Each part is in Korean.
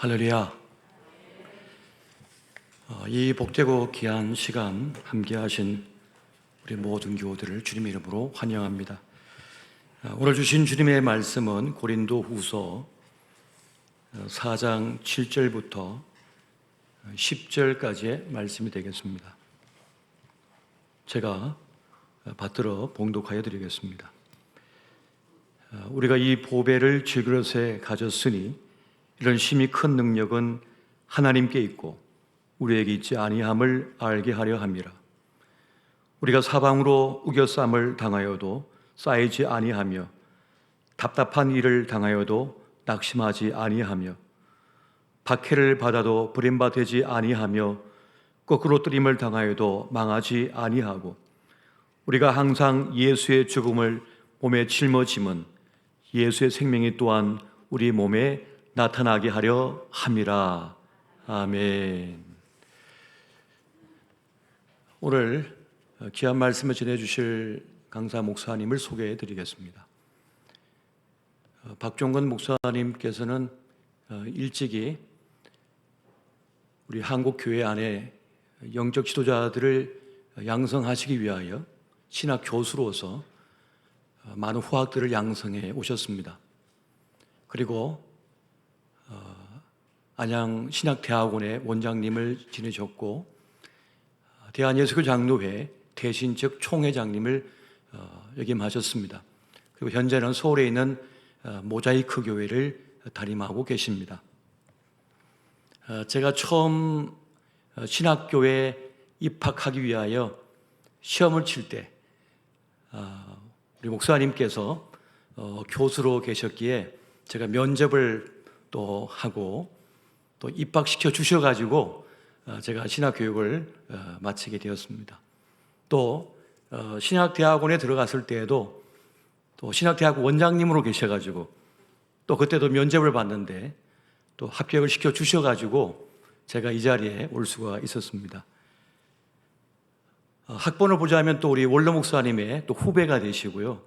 할렐루야. 이 복되고 귀한 시간 함께 하신 우리 모든 교우들을 주님의 이름으로 환영합니다. 오늘 주신 주님의 말씀은 고린도 후서 4장 7절부터 10절까지의 말씀이 되겠습니다. 제가 받들어 봉독하여 드리겠습니다. 우리가 이 보배를 질그릇에 가졌으니 이런 심히 큰 능력은 하나님께 있고 우리에게 있지 아니함을 알게 하려 함이라. 우리가 사방으로 우겨쌈을 당하여도 쌓이지 아니하며 답답한 일을 당하여도 낙심하지 아니하며 박해를 받아도 불임받지 아니하며 거꾸로 뜨림을 당하여도 망하지 아니하고 우리가 항상 예수의 죽음을 몸에 짊어짐은 예수의 생명이 또한 우리 몸에 나타나게 하려 함이라. 아멘. 오늘 귀한 말씀을 전해주실 강사 목사님을 소개해 드리겠습니다. 박종건 목사님께서는 일찍이 우리 한국 교회 안에 영적 지도자들을 양성하시기 위하여 신학 교수로서 많은 후학들을 양성해 오셨습니다. 그리고 안양 신학대학원의 원장님을 지내셨고 대한예수교 장로회 대신즉 총회장님을 역임하셨습니다. 그리고 현재는 서울에 있는 모자이크 교회를 담임하고 계십니다. 제가 처음 신학교에 입학하기 위하여 시험을 칠 때 우리 목사님께서 교수로 계셨기에 제가 면접을 또 하고 또 입학시켜 주셔가지고 제가 신학교육을 마치게 되었습니다. 또 신학대학원에 들어갔을 때에도 또 신학대학 원장님으로 계셔가지고 또 그때도 면접을 봤는데 또 합격을 시켜 주셔가지고 제가 이 자리에 올 수가 있었습니다. 학번을 보자면 또 우리 원로 목사님의 또 후배가 되시고요.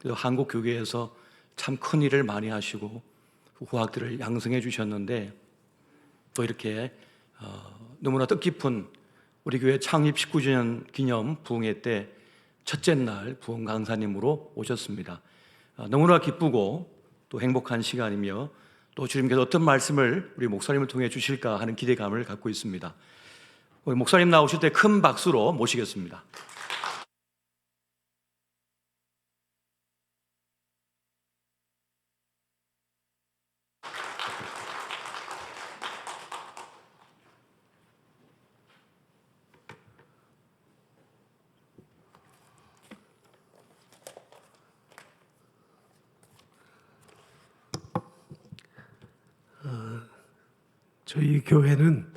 또 한국 교회에서 참 큰 일을 많이 하시고 후학들을 양성해 주셨는데 또 이렇게 너무나 뜻깊은 우리 교회 창립 19주년 기념 부흥회 때 첫째 날 부흥 강사님으로 오셨습니다. 너무나 기쁘고 또 행복한 시간이며 또 주님께서 어떤 말씀을 우리 목사님을 통해 주실까 하는 기대감을 갖고 있습니다. 우리 목사님 나오실 때 큰 박수로 모시겠습니다. 저희 교회는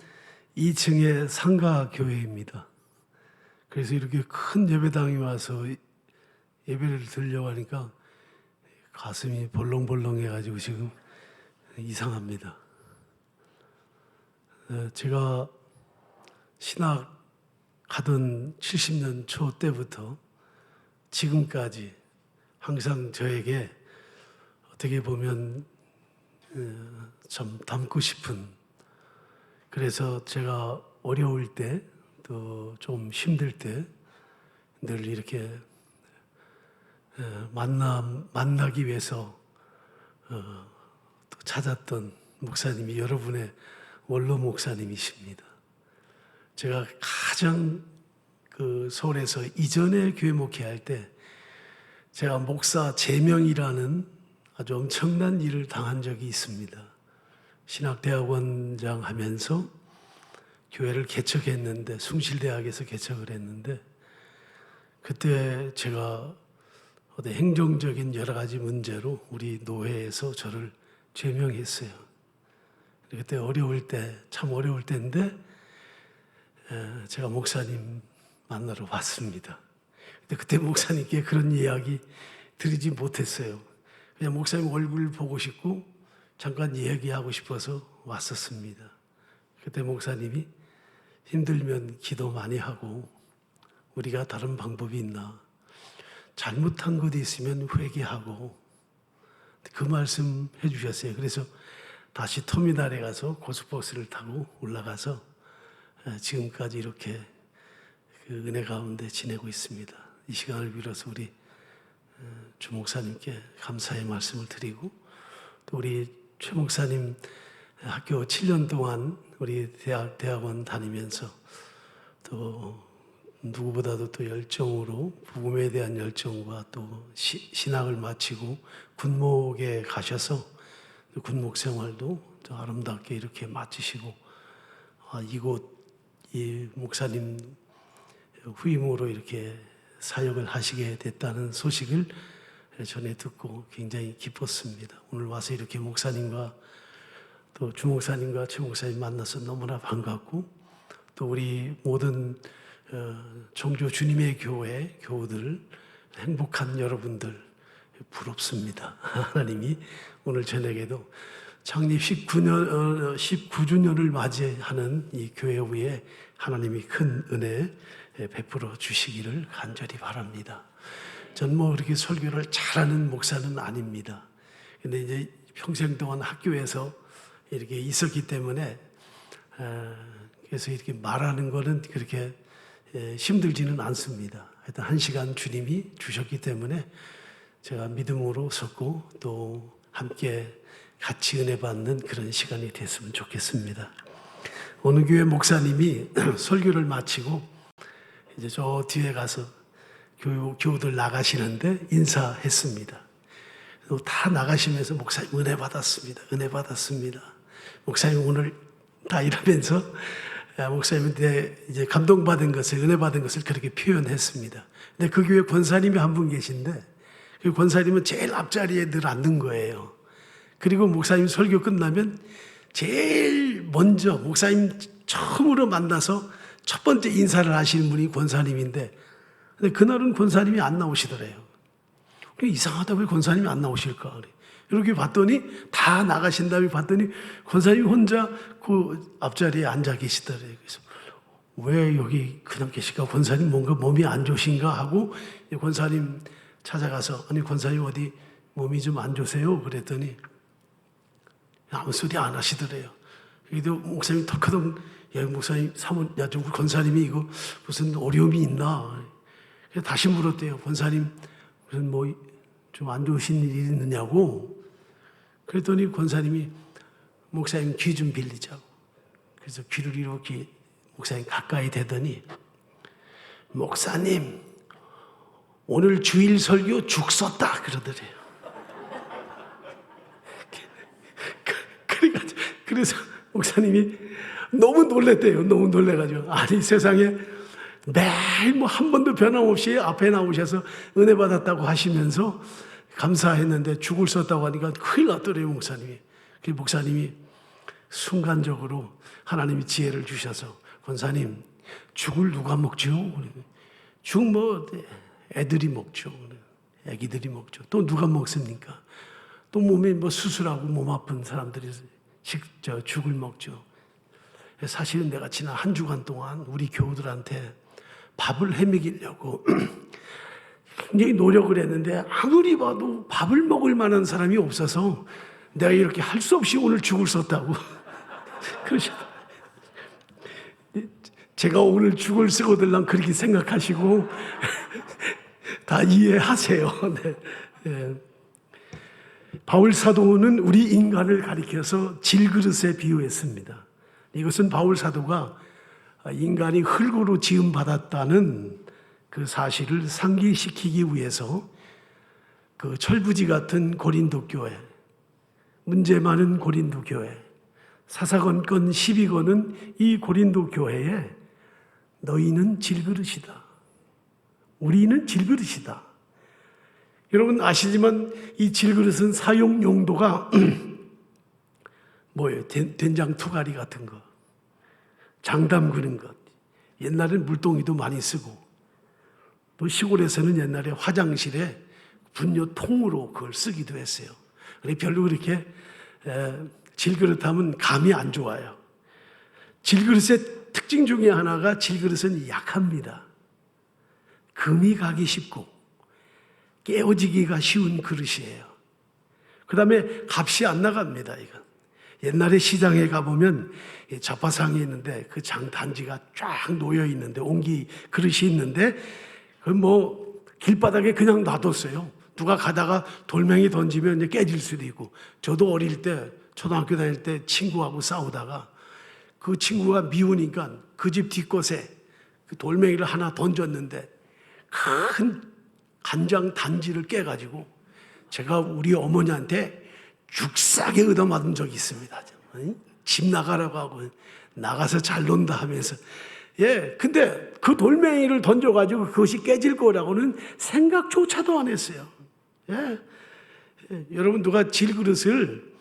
2층의 상가 교회입니다. 그래서 이렇게 큰 예배당에 와서 예배를 드리려고 하니까 가슴이 벌렁벌렁해가지고 지금 이상합니다. 제가 신학 하던 70년 초 때부터 지금까지 항상 저에게 어떻게 보면 참 닮고 싶은, 그래서 제가 어려울 때 또 좀 힘들 때 늘 이렇게 만나기 위해서 또 찾았던 목사님이 여러분의 원로 목사님이십니다. 제가 가장 서울에서 이전에 교회 목회할 때 제가 목사 제명이라는 아주 엄청난 일을 당한 적이 있습니다. 신학대학원장 하면서 교회를 개척했는데, 숭실대학에서 개척을 했는데, 그때 제가 어떤 행정적인 여러 가지 문제로 우리 노회에서 저를 제명했어요. 그때 참 어려울 때인데 제가 목사님 만나러 왔습니다. 근데 그때 목사님께 그런 이야기 드리지 못했어요. 그냥 목사님 얼굴 보고 싶고 잠깐 이야기하고 싶어서 왔었습니다. 그때 목사님이 힘들면 기도 많이 하고 우리가 다른 방법이 있나, 잘못한 것이 있으면 회개하고, 그 말씀 해주셨어요. 그래서 다시 터미널에 가서 고속버스를 타고 올라가서 지금까지 이렇게 그 은혜 가운데 지내고 있습니다. 이 시간을 빌어서 우리 주 목사님께 감사의 말씀을 드리고, 또 우리 최 목사님 학교 7년 동안 우리 대학원 다니면서 또 누구보다도 또 열정으로 복음에 대한 열정과 또 신학을 마치고 군목에 가셔서 군목 생활도 또 아름답게 이렇게 마치시고, 이곳 이 목사님 후임으로 이렇게 사역을 하시게 됐다는 소식을 전에 듣고 굉장히 기뻤습니다. 오늘 와서 이렇게 목사님과 또 주 목사님과 최 목사님 만나서 너무나 반갑고, 또 우리 모든 종교 주님의 교회 교우들, 행복한 여러분들 부럽습니다. 하나님이 오늘 저녁에도 창립 19주년을 맞이하는 이 교회 위에 하나님이 큰 은혜 베풀어 주시기를 간절히 바랍니다. 전 뭐 그렇게 설교를 잘하는 목사는 아닙니다. 근데 이제 평생 동안 학교에서 이렇게 있었기 때문에 그래서 이렇게 말하는 거는 그렇게 힘들지는 않습니다. 하여튼 1시간 주님이 주셨기 때문에 제가 믿음으로 섰고 또 함께 같이 은혜 받는 그런 시간이 됐으면 좋겠습니다. 어느 교회 목사님이 설교를 마치고 이제 저 뒤에 가서 교우들 나가시는데 인사했습니다. 다 나가시면서 목사님 은혜 받았습니다. 은혜 받았습니다. 목사님 오늘 다 이러면서 목사님한테 이제 감동받은 것을, 은혜 받은 것을 그렇게 표현했습니다. 근데 그 교회 권사님이 한 분 계신데 그 권사님은 제일 앞자리에 늘 앉는 거예요. 그리고 목사님 설교 끝나면 제일 먼저 목사님 처음으로 만나서 첫 번째 인사를 하시는 분이 권사님인데, 근데 그날은 권사님이 안 나오시더래요. 이상하다, 왜 권사님이 안 나오실까? 이렇게 봤더니 다 나가신 다음에 봤더니 권사님이 혼자 그 앞자리에 앉아 계시더래요. 그래서 왜 여기 그냥 계실까? 권사님 뭔가 몸이 안 좋으신가 하고 권사님 찾아가서, 아니 권사님 어디 몸이 좀 안 좋으세요? 그랬더니 아무 소리 안 하시더래요. 그래도 목사님 털커덕, 야 목사님 사모, 야 좀 권사님이 이거 무슨 어려움이 있나? 그래서 다시 물었대요. 권사님 무슨 뭐 좀 안 좋으신 일이 있느냐고. 그랬더니 권사님이 목사님 귀 좀 빌리자고. 그래서 귀를 이렇게 목사님 가까이 대더니, 목사님 오늘 주일 설교 죽 썼다 그러더래요. 그래서 목사님이 너무 놀랬대요. 너무 놀래가지고, 아니 세상에 매일 뭐 한 번도 변함없이 앞에 나오셔서 은혜 받았다고 하시면서 감사했는데 죽을 썼다고 하니까 큰일 났더래요, 목사님이. 그 목사님이 순간적으로 하나님이 지혜를 주셔서, 권사님 죽을 누가 먹죠? 죽 뭐 애들이 먹죠. 애기들이 먹죠. 또 누가 먹습니까? 또 몸에 뭐 수술하고 몸 아픈 사람들이 죽을 먹죠. 사실은 내가 지난 한 주간 동안 우리 교우들한테 밥을 해먹이려고 굉장히 노력을 했는데 아무리 봐도 밥을 먹을 만한 사람이 없어서 내가 이렇게 할 수 없이 오늘 죽을 썼다고 그러시더라고요. 제가 오늘 죽을 쓰고들랑 그렇게 생각하시고 다 이해하세요. 네. 네. 바울 사도는 우리 인간을 가리켜서 질그릇에 비유했습니다. 이것은 바울 사도가 인간이 흙으로 지음받았다는 그 사실을 상기시키기 위해서 그 철부지 같은 고린도 교회, 문제 많은 고린도 교회, 사사건건 12건은 이 고린도 교회에 너희는 질그릇이다, 우리는 질그릇이다. 여러분 아시지만 이 질그릇은 사용 용도가 뭐예요? 된장 투가리 같은 거, 장 담그는 것. 옛날엔 물동이도 많이 쓰고, 또 시골에서는 옛날에 화장실에 분뇨통으로 그걸 쓰기도 했어요. 별로 그렇게 질그릇 하면 감이 안 좋아요. 질그릇의 특징 중에 하나가, 질그릇은 약합니다. 금이 가기 쉽고 깨어지기가 쉬운 그릇이에요. 그 다음에 값이 안 나갑니다. 이건 옛날에 시장에 가보면 자파상이 있는데 그 장 단지가 쫙 놓여 있는데 옹기 그릇이 있는데 그 뭐 길바닥에 그냥 놔뒀어요. 누가 가다가 돌멩이 던지면 이제 깨질 수도 있고. 저도 어릴 때 초등학교 다닐 때 친구하고 싸우다가 그 친구가 미우니까 그 집 뒷것에 그 돌멩이를 하나 던졌는데 큰 간장 단지를 깨가지고 제가 우리 어머니한테 죽싸게 얻어맞은 적이 있습니다. 집 나가라고 하고 나가서 잘 논다 하면서. 예, 근데 그 돌멩이를 던져가지고 그것이 깨질 거라고는 생각조차도 안 했어요. 예. 예. 여러분 누가 질그릇을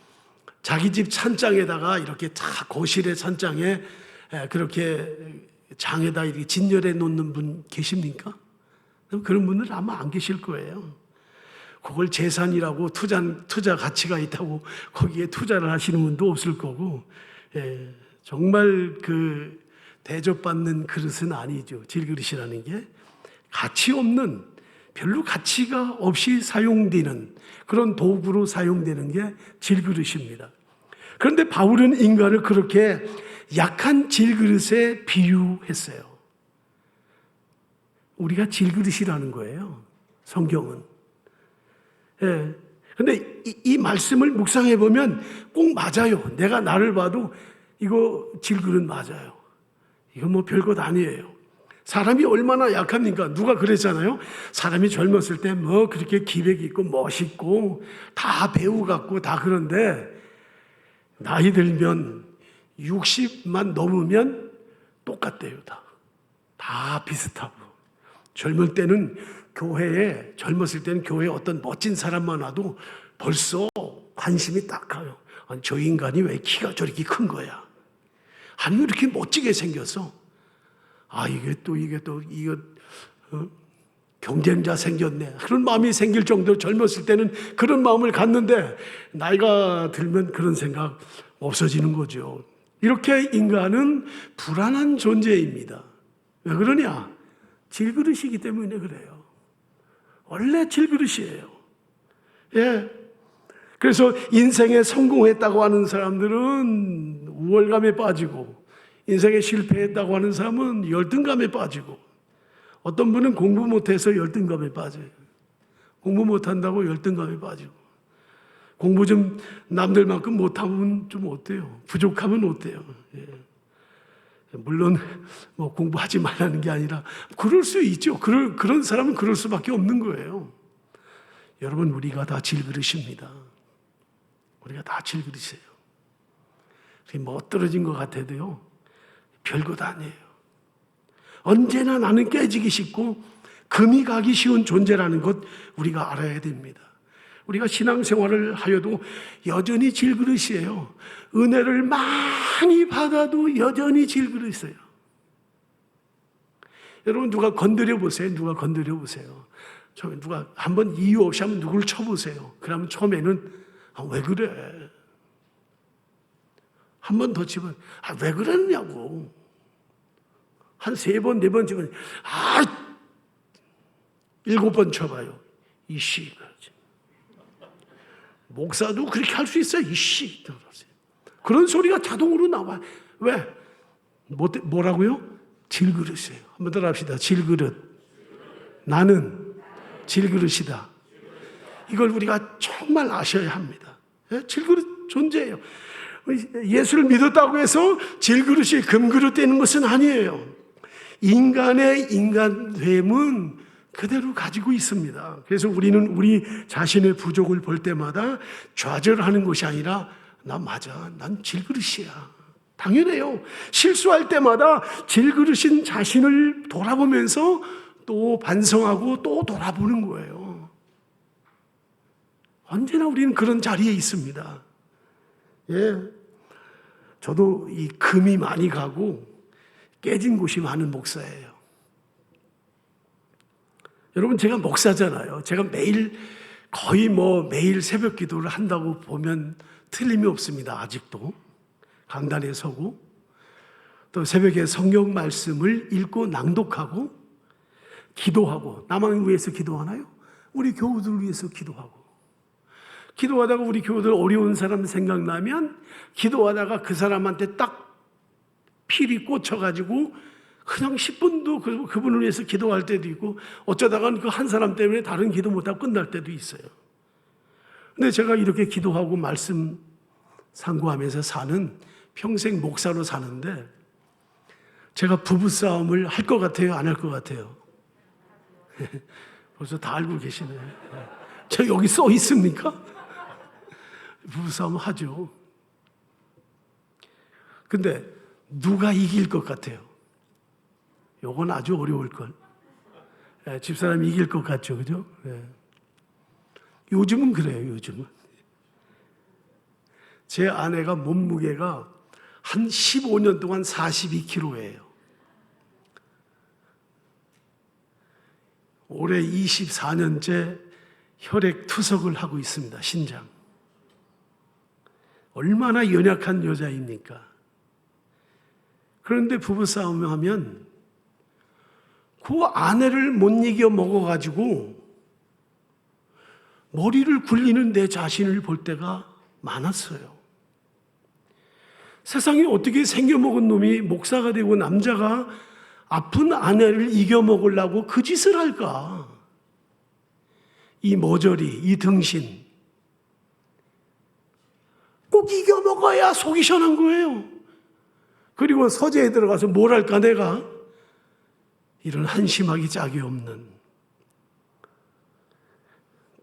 자기 집 찬장에다가 이렇게 다 거실의 찬장에 그렇게 장에다 이렇게 진열해 놓는 분 계십니까? 그런 분들 아마 안 계실 거예요. 그걸 재산이라고 투자 가치가 있다고 거기에 투자를 하시는 분도 없을 거고, 예, 정말 그 대접받는 그릇은 아니죠. 질그릇이라는 게 가치 없는, 별로 가치가 없이 사용되는 그런 도구로 사용되는 게 질그릇입니다. 그런데 바울은 인간을 그렇게 약한 질그릇에 비유했어요. 우리가 질그릇이라는 거예요, 성경은. 예. 근데 이 말씀을 묵상해 보면 꼭 맞아요. 내가 나를 봐도 이거 질그릇 맞아요. 이건 뭐 별것 아니에요. 사람이 얼마나 약합니까? 누가 그랬잖아요. 사람이 젊었을 때 뭐 그렇게 기백 있고 멋있고 다 배우 같고 다 그런데 나이 들면 60만 넘으면 똑같대요. 다 비슷하고. 젊을 때는 젊었을 때는 교회에 어떤 멋진 사람만 와도 벌써 관심이 딱 가요. 아니, 저 인간이 왜 키가 저렇게 큰 거야? 아니, 왜 이렇게 멋지게 생겼어? 아, 이게 경쟁자 생겼네. 그런 마음이 생길 정도로 젊었을 때는 그런 마음을 갖는데 나이가 들면 그런 생각 없어지는 거죠. 이렇게 인간은 불안한 존재입니다. 왜 그러냐? 질그릇이기 때문에 그래요. 원래 질그릇이에요. 예. 그래서 인생에 성공했다고 하는 사람들은 우월감에 빠지고, 인생에 실패했다고 하는 사람은 열등감에 빠지고, 어떤 분은 공부 못해서 열등감에 빠져요. 공부 못한다고 열등감에 빠지고, 공부 좀 남들만큼 못하면 좀 어때요? 부족하면 어때요? 예. 물론 뭐 공부하지 말라는 게 아니라 그럴 수 있죠. 그런 사람은 그럴 수밖에 없는 거예요. 여러분, 우리가 다 질그릇입니다. 우리가 다 질그릇이에요. 뭐 떨어진 것 같아도요, 별것 아니에요. 언제나 나는 깨지기 쉽고 금이 가기 쉬운 존재라는 것 우리가 알아야 됩니다. 우리가 신앙생활을 하여도 여전히 질그릇이에요. 은혜를 많이 받아도 여전히 질그릇이에요. 여러분, 누가 건드려 보세요. 누가 건드려 보세요. 누가 한번 이유 없이 한번 누굴 쳐보세요. 그러면 처음에는 왜 그래? 한 번 더 치면 왜 그랬냐고. 한 3번, 4번 치면 7번 쳐봐요. 이씨. 목사도 그렇게 할 수 있어요. 이씨. 그런 소리가 자동으로 나와요. 왜? 뭐라고요? 질그릇이에요. 한번 더 합시다. 질그릇. 나는 질그릇이다. 이걸 우리가 정말 아셔야 합니다. 질그릇 존재예요. 예수를 믿었다고 해서 질그릇이 금그릇 되는 것은 아니에요. 인간의 인간됨은 그대로 가지고 있습니다. 그래서 우리는 우리 자신의 부족을 볼 때마다 좌절하는 것이 아니라 난 질그릇이야. 당연해요. 실수할 때마다 질그릇인 자신을 돌아보면서 또 반성하고 또 돌아보는 거예요. 언제나 우리는 그런 자리에 있습니다. 예. 저도 이 금이 많이 가고 깨진 곳이 많은 목사예요. 여러분, 제가 목사잖아요. 제가 거의 매일 새벽 기도를 한다고 보면 틀림이 없습니다. 아직도. 강단에 서고, 또 새벽에 성경 말씀을 읽고 낭독하고, 기도하고, 나만 위해서 기도하나요? 우리 교우들 위해서 기도하고, 기도하다가 우리 교우들 어려운 사람 생각나면 기도하다가 그 사람한테 딱 필이 꽂혀가지고 그냥 10분도 그분을 위해서 기도할 때도 있고 어쩌다가는 그 한 사람 때문에 다른 기도 못하고 끝날 때도 있어요. 근데 제가 이렇게 기도하고 말씀 상고하면서 사는 평생 목사로 사는데 제가 부부싸움을 할 것 같아요? 안 할 것 같아요? 벌써 다 알고 계시네. 제가 여기 써 있습니까? 부부싸움 하죠. 근데 누가 이길 것 같아요? 요건 아주 어려울 걸. 집사람이 이길 것 같죠, 그죠? 요즘은 그래요, 요즘은. 제 아내가 몸무게가 한 15년 동안 42kg예요. 올해 24년째 혈액 투석을 하고 있습니다, 신장. 얼마나 연약한 여자입니까? 그런데 부부싸움을 하면 그 아내를 못 이겨 먹어가지고 머리를 굴리는 내 자신을 볼 때가 많았어요. 세상에 어떻게 생겨먹은 놈이 목사가 되고 남자가 아픈 아내를 이겨먹으려고 그 짓을 할까? 이 머저리, 이 등신. 꼭 이겨먹어야 속이 시원한 거예요. 그리고 서재에 들어가서 뭘 할까 내가? 이런 한심하기 짝이 없는.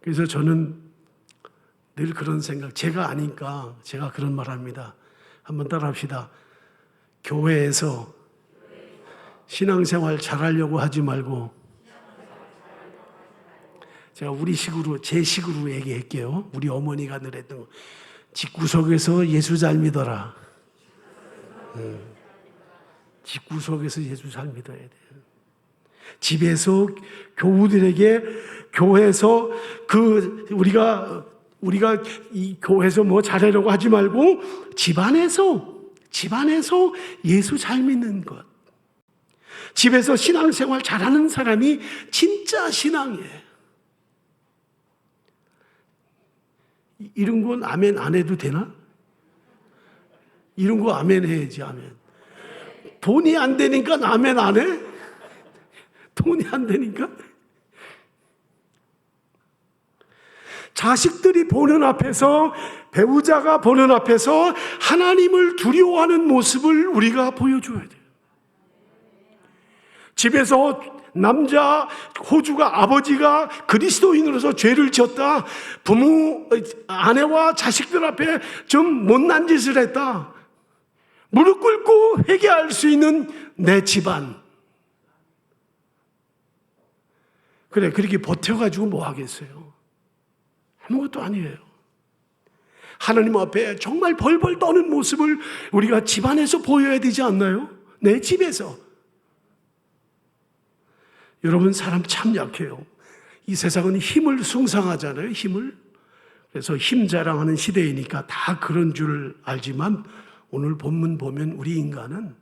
그래서 저는 늘 그런 생각, 제가 아니까 제가 그런 말 합니다. 한번 따라 합시다. 교회에서 신앙생활 잘하려고 하지 말고, 제가 우리 식으로, 제 식으로 얘기할게요. 우리 어머니가 늘 했던 거. 집구석에서 예수 잘 믿어라. 집구석에서 예수 잘 믿어야 돼요. 집에서 교우들에게 교회에서 우리가 이 교회에서 뭐 잘하려고 하지 말고 집안에서 예수 잘 믿는 것. 집에서 신앙생활 잘하는 사람이 진짜 신앙이에요. 이런 건 아멘 안 해도 되나? 이런 거 아멘 해야지, 아멘. 돈이 안 되니까 아멘 안 해? 돈이 안 되니까? 자식들이 보는 앞에서, 배우자가 보는 앞에서 하나님을 두려워하는 모습을 우리가 보여줘야 돼요. 집에서 남자 호주가 아버지가 그리스도인으로서 죄를 지었다. 아내와 자식들 앞에 좀 못난 짓을 했다. 무릎 꿇고 회개할 수 있는 내 집안. 그래, 그렇게 버텨가지고 뭐 하겠어요? 아무것도 아니에요. 하나님 앞에 정말 벌벌 떠는 모습을 우리가 집안에서 보여야 되지 않나요? 내 집에서. 여러분, 사람 참 약해요. 이 세상은 힘을 숭상하잖아요, 힘을. 그래서 힘 자랑하는 시대이니까 다 그런 줄 알지만 오늘 본문 보면 우리 인간은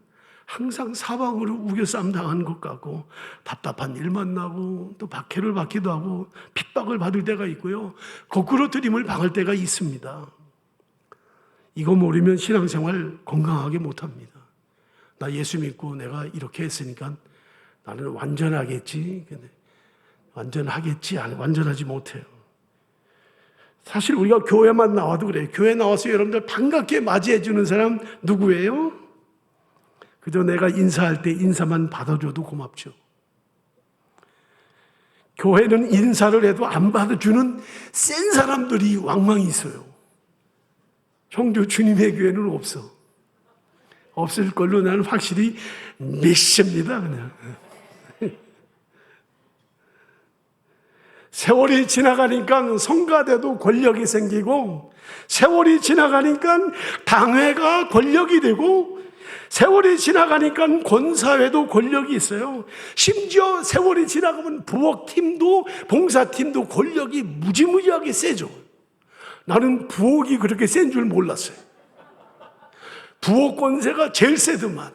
항상 사방으로 우겨싸움 당하는 것 같고 답답한 일만 나고 또 박해를 받기도 하고 핍박을 받을 때가 있고요. 거꾸로 들임을 당할 때가 있습니다. 이거 모르면 신앙생활 건강하게 못합니다. 나 예수 믿고 내가 이렇게 했으니까 나는 완전하겠지. 완전하겠지. 완전하지 못해요. 사실 우리가 교회만 나와도 그래요. 교회 나와서 여러분들 반갑게 맞이해 주는 사람 누구예요? 그저 내가 인사할 때 인사만 받아줘도 고맙죠. 교회는 인사를 해도 안 받아주는 센 사람들이 왕왕 있어요. 형주 주님의 교회는 없어. 없을 걸로 나는 확실히 믿습니다. 그냥. 세월이 지나가니까 성가대도 권력이 생기고, 세월이 지나가니까 당회가 권력이 되고, 세월이 지나가니까 권사회도 권력이 있어요. 심지어 세월이 지나가면 부엌팀도 봉사팀도 권력이 무지무지하게 세죠. 나는 부엌이 그렇게 센 줄 몰랐어요. 부엌 권세가 제일 세더만.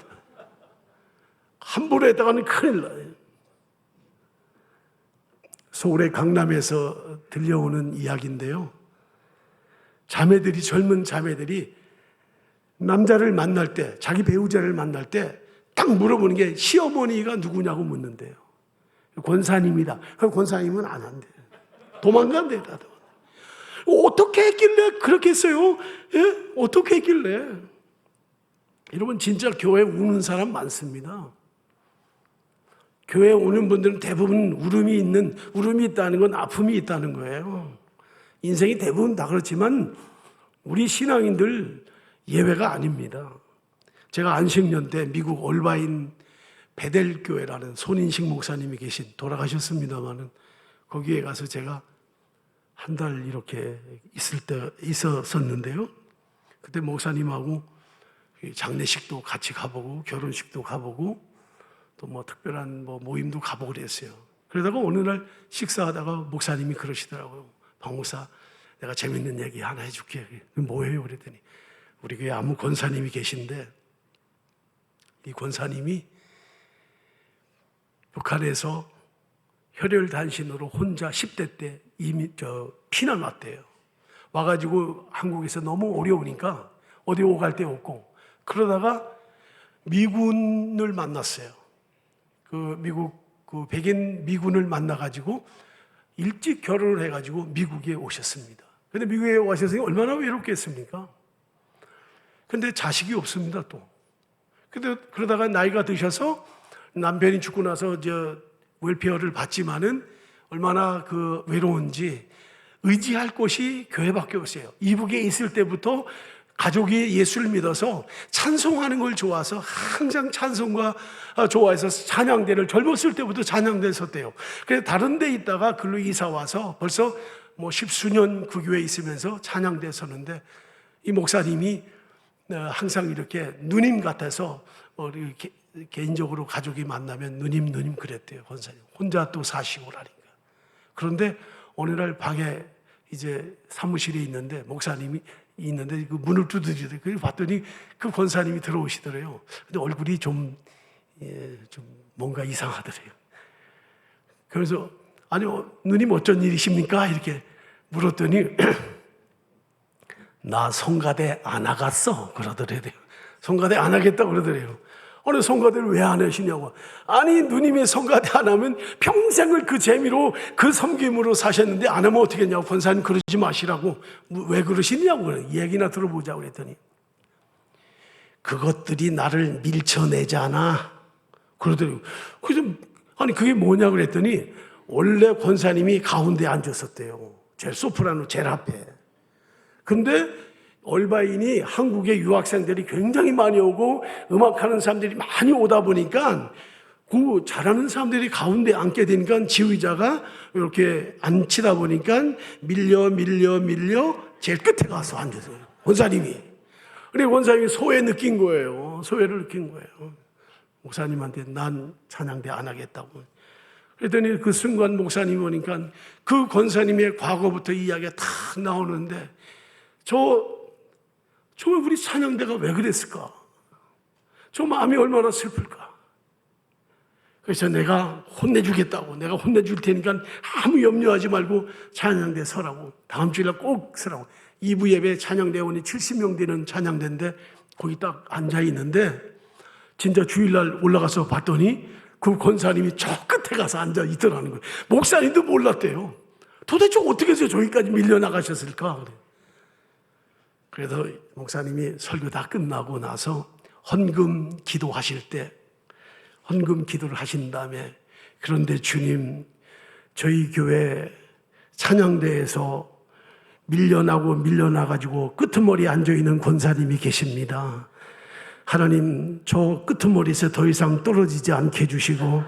함부로 했다가는 큰일 나요. 서울의 강남에서 들려오는 이야기인데요. 자매들이, 젊은 자매들이 남자를 만날 때, 자기 배우자를 만날 때 딱 물어보는 게 시어머니가 누구냐고 묻는데요. 권사님이다. 그럼 권사님은 안 한대요. 도망간대요. 어떻게 했길래 그렇게 했어요? 예? 어떻게 했길래? 여러분, 진짜 교회 우는 사람 많습니다. 교회 오는 분들은 대부분 울음이 있다는 건 아픔이 있다는 거예요. 인생이 대부분 다 그렇지만 우리 신앙인들 예외가 아닙니다. 제가 안식년 때 미국 올바인 베델 교회라는 손인식 목사님이 돌아가셨습니다만은 거기에 가서 제가 한 달 이렇게 있었는데요. 그때 목사님하고 장례식도 같이 가보고 결혼식도 가보고 또 뭐 특별한 모임도 가보고 그랬어요. 그러다가 어느 날 식사하다가 목사님이 그러시더라고요. 박 목사, 내가 재밌는 얘기 하나 해줄게. 뭐예요? 그랬더니 우리 교회 아무 권사님이 계신데 이 권사님이 북한에서 혈혈단신으로 혼자 10대 때 이미 피난 왔대요. 와가지고 한국에서 너무 어려우니까 어디 오갈 데 없고 그러다가 미군을 만났어요. 미국 백인 미군을 만나가지고 일찍 결혼을 해가지고 미국에 오셨습니다. 근데 미국에 오셔서 얼마나 외롭겠습니까? 근데 자식이 없습니다, 또. 근데 그러다가 나이가 드셔서 남편이 죽고 나서 웰페어를 받지만은 얼마나 외로운지 의지할 곳이 교회밖에 없어요. 이북에 있을 때부터 가족이 예수를 믿어서 찬송하는 걸 좋아서 항상 찬송과 좋아해서 찬양대를 젊었을 때부터 찬양대를 섰대요. 그래서 다른 데 있다가 글로 이사 와서 벌써 십수년 그 교회에 있으면서 찬양대 섰는데 이 목사님이 항상 이렇게 누님 같아서 이렇게 개인적으로 가족이 만나면 누님 그랬대요. 권사님 혼자 또 사시고라니까. 그런데 어느 날 방에 이제 사무실에 있는데 목사님이 있는데 그 문을 두드리더니 그걸 봤더니 그 권사님이 들어오시더래요. 근데 얼굴이 좀 뭔가 이상하더래요. 그래서 아니 누님 어쩐 일이십니까? 이렇게 물었더니 나 성가대 안 하갔어 그러더래요. 성가대 안 하겠다고 그러더래요. 어느 성가대를 왜 안 하시냐고. 아니 누님이 성가대 안 하면 평생을 그 재미로 그 섬김으로 사셨는데 안 하면 어떻게 했냐고. 권사님 그러지 마시라고. 왜 그러시냐고 얘기나 들어보자고 그랬더니 그것들이 나를 밀쳐내잖아 그러더래요. 그래서 아니 그게 뭐냐고 그랬더니 원래 권사님이 가운데 앉았었대요. 제일 소프라노 제일 앞에. 근데 올바인이 한국에 유학생들이 굉장히 많이 오고 음악하는 사람들이 많이 오다 보니까 그 잘하는 사람들이 가운데 앉게 되니까 지휘자가 이렇게 앉히다 보니까 밀려 제일 끝에 가서 앉았어요. 권사님이. 그리고 권사님이 소외 느낀 거예요. 소외를 느낀 거예요. 목사님한테 난 찬양대 안 하겠다고. 그랬더니 그 순간 목사님이 오니까 그 권사님의 과거부터 이야기가 탁 나오는데 저 우리 찬양대가 왜 그랬을까? 저 마음이 얼마나 슬플까? 그래서 내가 혼내주겠다고, 내가 혼내줄 테니까 아무 염려하지 말고 찬양대 서라고, 다음 주일날 꼭 서라고. 2부 예배 찬양대원이 70명 되는 찬양대인데 거기 딱 앉아 있는데 진짜 주일날 올라가서 봤더니 그 권사님이 저 끝에 가서 앉아 있더라는 거예요. 목사님도 몰랐대요. 도대체 어떻게 해서 저기까지 밀려나가셨을까? 그래서 목사님이 설교 다 끝나고 나서 헌금 기도하실 때 헌금 기도를 하신 다음에 그런데 주님 저희 교회 찬양대에서 밀려나가지고 끄트머리에 앉아있는 권사님이 계십니다. 하나님 저 끄트머리에서 더 이상 떨어지지 않게 해주시고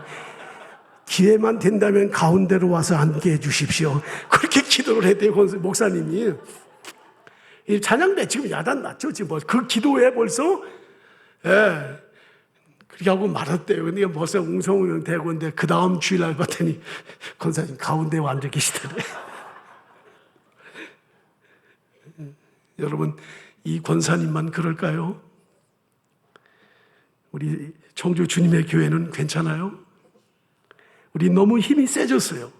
기회만 된다면 가운데로 와서 앉게 해주십시오. 그렇게 기도를 했대요. 목사님이. 이 찬양대 지금 야단 났죠. 지금 그 기도에 벌써 그렇게 하고 말았대요. 근데 벌써 웅성웅성 되고 있는데 그 다음 주일날 봤더니 권사님 가운데 앉아 계시더래. 여러분 이 권사님만 그럴까요? 우리 청주 주님의 교회는 괜찮아요? 우리 너무 힘이 세졌어요.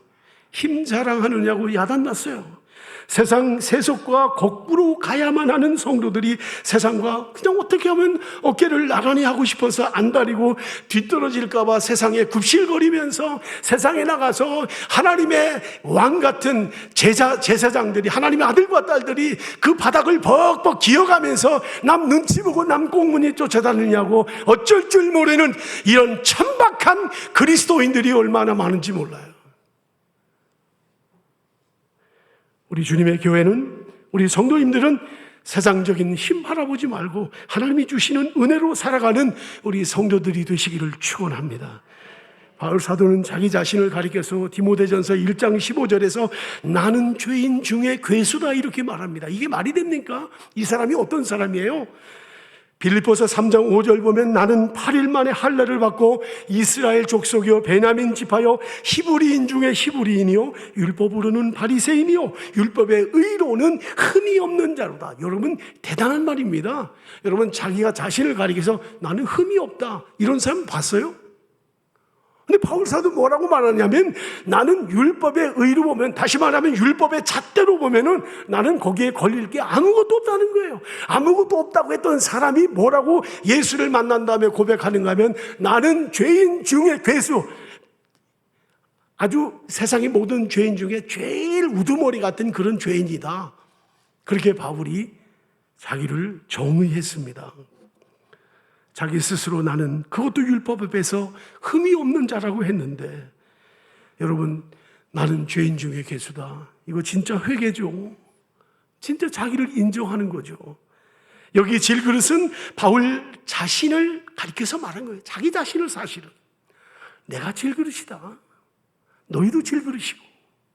힘 자랑하느냐고 야단 났어요. 세상 세속과 거꾸로 가야만 하는 성도들이 세상과 그냥 어떻게 하면 어깨를 나란히 하고 싶어서 안달이고 뒤떨어질까봐 세상에 굽실거리면서 세상에 나가서 하나님의 왕 같은 제사장들이, 하나님의 아들과 딸들이 그 바닥을 벅벅 기어가면서 남 눈치 보고 남 꽁무니 쫓아다니냐고 어쩔 줄 모르는 이런 천박한 그리스도인들이 얼마나 많은지 몰라요. 우리 주님의 교회는, 우리 성도님들은 세상적인 힘 바라보지 말고 하나님이 주시는 은혜로 살아가는 우리 성도들이 되시기를 축원합니다. 바울 사도는 자기 자신을 가리켜서 디모데전서 1장 15절에서 나는 죄인 중에 괴수다 이렇게 말합니다. 이게 말이 됩니까? 이 사람이 어떤 사람이에요? 빌립보서 3장 5절 보면 나는 8일 만에 할례를 받고 이스라엘 족속이요 베냐민 지파요 히브리인 중에 히브리인이요 율법으로는 바리새인이요 율법의 의로는 흠이 없는 자로다. 여러분 대단한 말입니다. 여러분 자기가 자신을 가리켜서 나는 흠이 없다 이런 사람 봤어요? 근데 바울 사도 뭐라고 말하냐면 나는 율법의 의로 보면, 다시 말하면 율법의 잣대로 보면은 나는 거기에 걸릴 게 아무것도 없다는 거예요. 아무것도 없다고 했던 사람이 뭐라고 예수를 만난 다음에 고백하는가 하면 나는 죄인 중에 괴수, 아주 세상의 모든 죄인 중에 제일 우두머리 같은 그런 죄인이다. 그렇게 바울이 자기를 정의했습니다. 자기 스스로 나는 그것도 율법 앞에서 흠이 없는 자라고 했는데, 여러분 나는 죄인 중에 괴수다. 이거 진짜 회개죠. 진짜 자기를 인정하는 거죠. 여기 질그릇은 바울 자신을 가리켜서 말한 거예요. 자기 자신을 사실은 내가 질그릇이다. 너희도 질그릇이고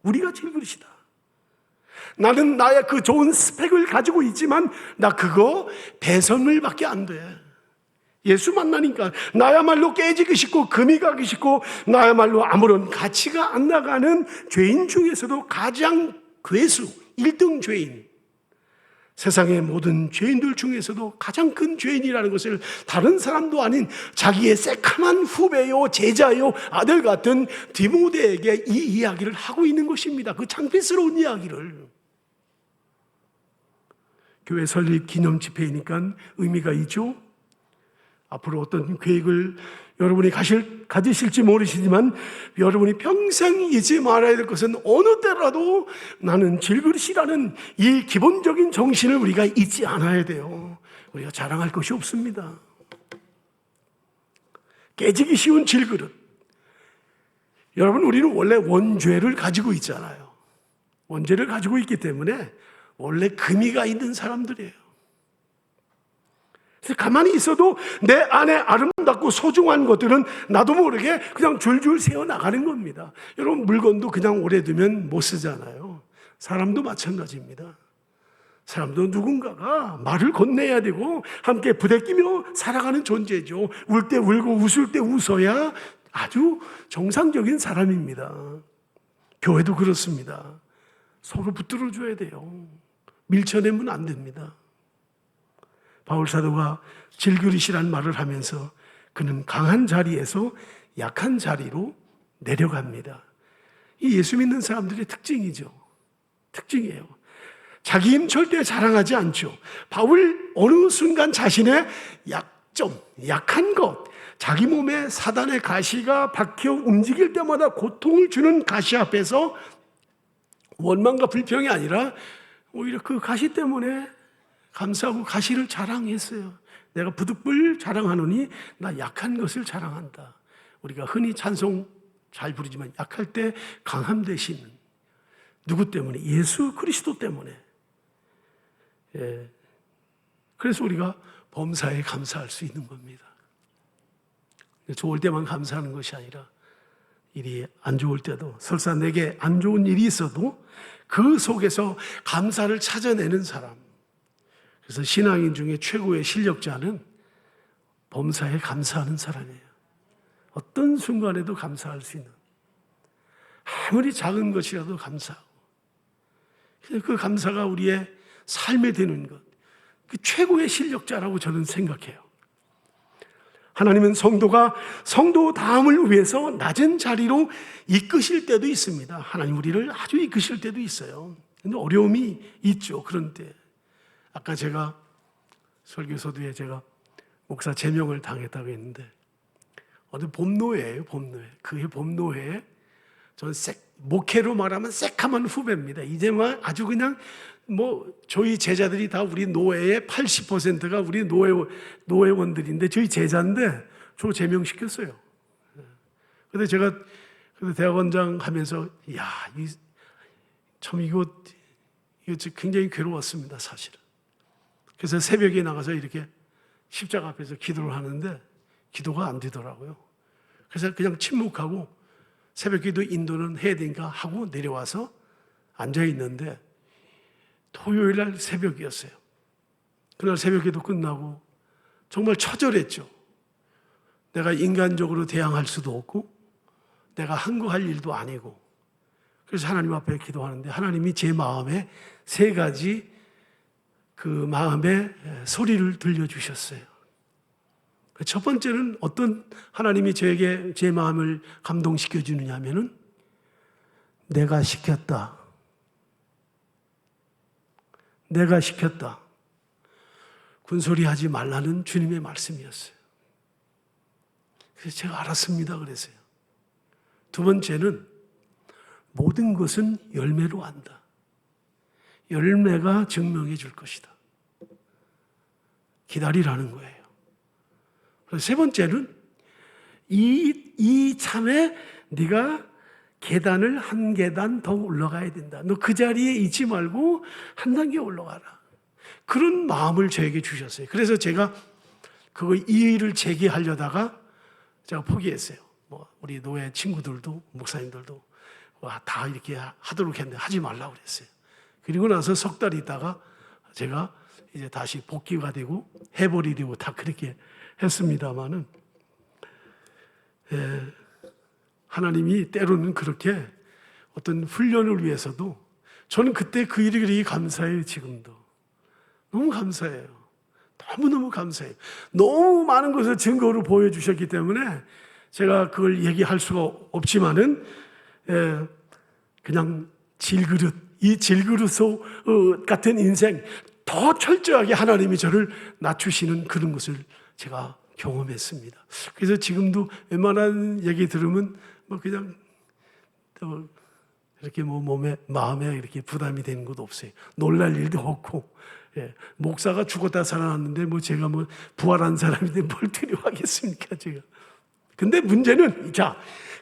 우리가 질그릇이다. 나는 나의 그 좋은 스펙을 가지고 있지만 나 그거 배설물밖에 안 돼. 예수 만나니까 나야말로 깨지기 쉽고 금이 가기 쉽고 나야말로 아무런 가치가 안 나가는 죄인 중에서도 가장 괴수, 1등 죄인, 세상의 모든 죄인들 중에서도 가장 큰 죄인이라는 것을 다른 사람도 아닌 자기의 새카만 후배요 제자요 아들 같은 디모데에게 이 이야기를 하고 있는 것입니다. 그 창피스러운 이야기를. 교회 설립 기념 집회이니까 의미가 있죠. 앞으로 어떤 계획을 여러분이 가지실지 모르시지만 여러분이 평생 잊지 말아야 될 것은 어느 때라도 나는 질그릇이라는 이 기본적인 정신을 우리가 잊지 않아야 돼요. 우리가 자랑할 것이 없습니다. 깨지기 쉬운 질그릇. 여러분 우리는 원래 원죄를 가지고 있잖아요. 원죄를 가지고 있기 때문에 원래 금이가 있는 사람들이에요. 가만히 있어도 내 안에 아름답고 소중한 것들은 나도 모르게 그냥 줄줄 새어 나가는 겁니다. 여러분 물건도 그냥 오래 두면 못 쓰잖아요. 사람도 마찬가지입니다. 사람도 누군가가 말을 건네야 되고 함께 부대끼며 살아가는 존재죠. 울 때 울고 웃을 때 웃어야 아주 정상적인 사람입니다. 교회도 그렇습니다. 서로 붙들어줘야 돼요. 밀쳐내면 안 됩니다. 바울 사도가 질그릇이란 말을 하면서 그는 강한 자리에서 약한 자리로 내려갑니다. 이 예수 믿는 사람들의 특징이죠. 특징이에요. 자기 힘 절대 자랑하지 않죠. 바울 어느 순간 자신의 약점, 약한 것, 자기 몸에 사단의 가시가 박혀 움직일 때마다 고통을 주는 가시 앞에서 원망과 불평이 아니라 오히려 그 가시 때문에 감사하고 가시를 자랑했어요. 내가 부득불 자랑하노니 나 약한 것을 자랑한다. 우리가 흔히 찬송 잘 부르지만 약할 때 강함 대신 누구 때문에? 예수 그리스도 때문에. 예. 그래서 우리가 범사에 감사할 수 있는 겁니다. 좋을 때만 감사하는 것이 아니라 일이 안 좋을 때도, 설사 내게 안 좋은 일이 있어도 그 속에서 감사를 찾아내는 사람. 그래서 신앙인 중에 최고의 실력자는 범사에 감사하는 사람이에요. 어떤 순간에도 감사할 수 있는, 아무리 작은 것이라도 감사하고, 그 감사가 우리의 삶에 되는 것, 그 최고의 실력자라고 저는 생각해요. 하나님은 성도가 성도다움을 위해서 낮은 자리로 이끄실 때도 있습니다. 하나님 우리를 아주 이끄실 때도 있어요. 근데 어려움이 있죠. 그런데 아까 제가 설교 서두에 제가 목사 제명을 당했다고 했는데 어느 봄노회예요. 봄노회. 그게 봄노회에 저는 목회로 말하면 새카만 후배입니다. 이제만 아주 그냥 저희 제자들이 다 우리 노회의 80%가 우리 노회원들인데 저희 제자인데 저 제명시켰어요. 근데 제가 대학원장 하면서 참 이거 굉장히 괴로웠습니다, 사실은. 그래서 새벽에 나가서 이렇게 십자가 앞에서 기도를 하는데 기도가 안 되더라고요. 그래서 그냥 침묵하고 새벽 기도 인도는 해야 되니까 하고 내려와서 앉아 있는데 토요일 날 새벽이었어요. 그날 새벽 기도 끝나고 정말 처절했죠. 내가 인간적으로 대항할 수도 없고 내가 항거할 일도 아니고 그래서 하나님 앞에 기도하는데 하나님이 제 마음에 세 가지 그 마음의 소리를 들려주셨어요. 첫 번째는 어떤 하나님이 저에게 제 마음을 감동시켜 주느냐 하면은 내가 시켰다. 내가 시켰다. 군소리 하지 말라는 주님의 말씀이었어요. 그래서 제가 알았습니다. 그랬어요. 두 번째는 모든 것은 열매로 한다. 열매가 증명해 줄 것이다. 기다리라는 거예요. 세 번째는 이참에 네가 계단을 한 계단 더 올라가야 된다. 너 그 자리에 있지 말고 한 단계 올라가라. 그런 마음을 저에게 주셨어요. 그래서 제가 이 일을 제기하려다가 제가 포기했어요. 우리 노예 친구들도 목사님들도 다 이렇게 하도록 했는데 하지 말라고 그랬어요. 그리고 나서 석 달 있다가 제가 이제 다시 복귀가 되고 해버리려고 다 그렇게 했습니다마는 하나님이 때로는 그렇게 어떤 훈련을 위해서도 저는 그때 그 일이 그렇게 감사해요. 지금도 너무 감사해요. 너무너무 감사해요. 너무 많은 것을 증거로 보여주셨기 때문에 제가 그걸 얘기할 수가 없지만은 그냥 질그릇, 이 질그릇 같은 인생 더 철저하게 하나님이 저를 낮추시는 그런 것을 제가 경험했습니다. 그래서 지금도 웬만한 얘기 들으면 그냥 이렇게 마음에 이렇게 부담이 되는 것도 없어요. 놀랄 일도 없고, 목사가 죽었다 살아났는데 제가 부활한 사람인데 뭘 두려워하겠습니까, 제가. 근데 문제는,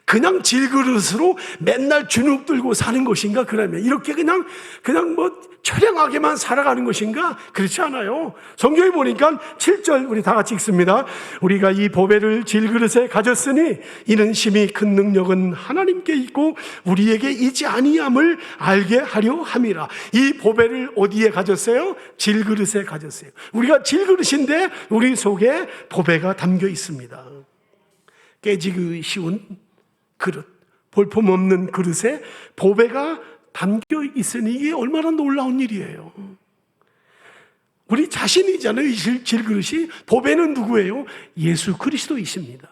그냥 질그릇으로 맨날 주눅 들고 사는 것인가? 그러면 이렇게 그냥 처량하게만 살아가는 것인가? 그렇지 않아요. 성경에 보니까 7절 우리 다 같이 읽습니다. 우리가 이 보배를 질그릇에 가졌으니 이는 심히 큰 능력은 하나님께 있고 우리에게 있지 아니함을 알게 하려 함이라. 이 보배를 어디에 가졌어요? 질그릇에 가졌어요. 우리가 질그릇인데 우리 속에 보배가 담겨 있습니다. 깨지기 쉬운 그릇, 볼품없는 그릇에 보배가 담겨 있으니 이게 얼마나 놀라운 일이에요. 우리 자신이잖아요. 이 질그릇이. 보배는 누구예요? 예수 그리스도이십니다.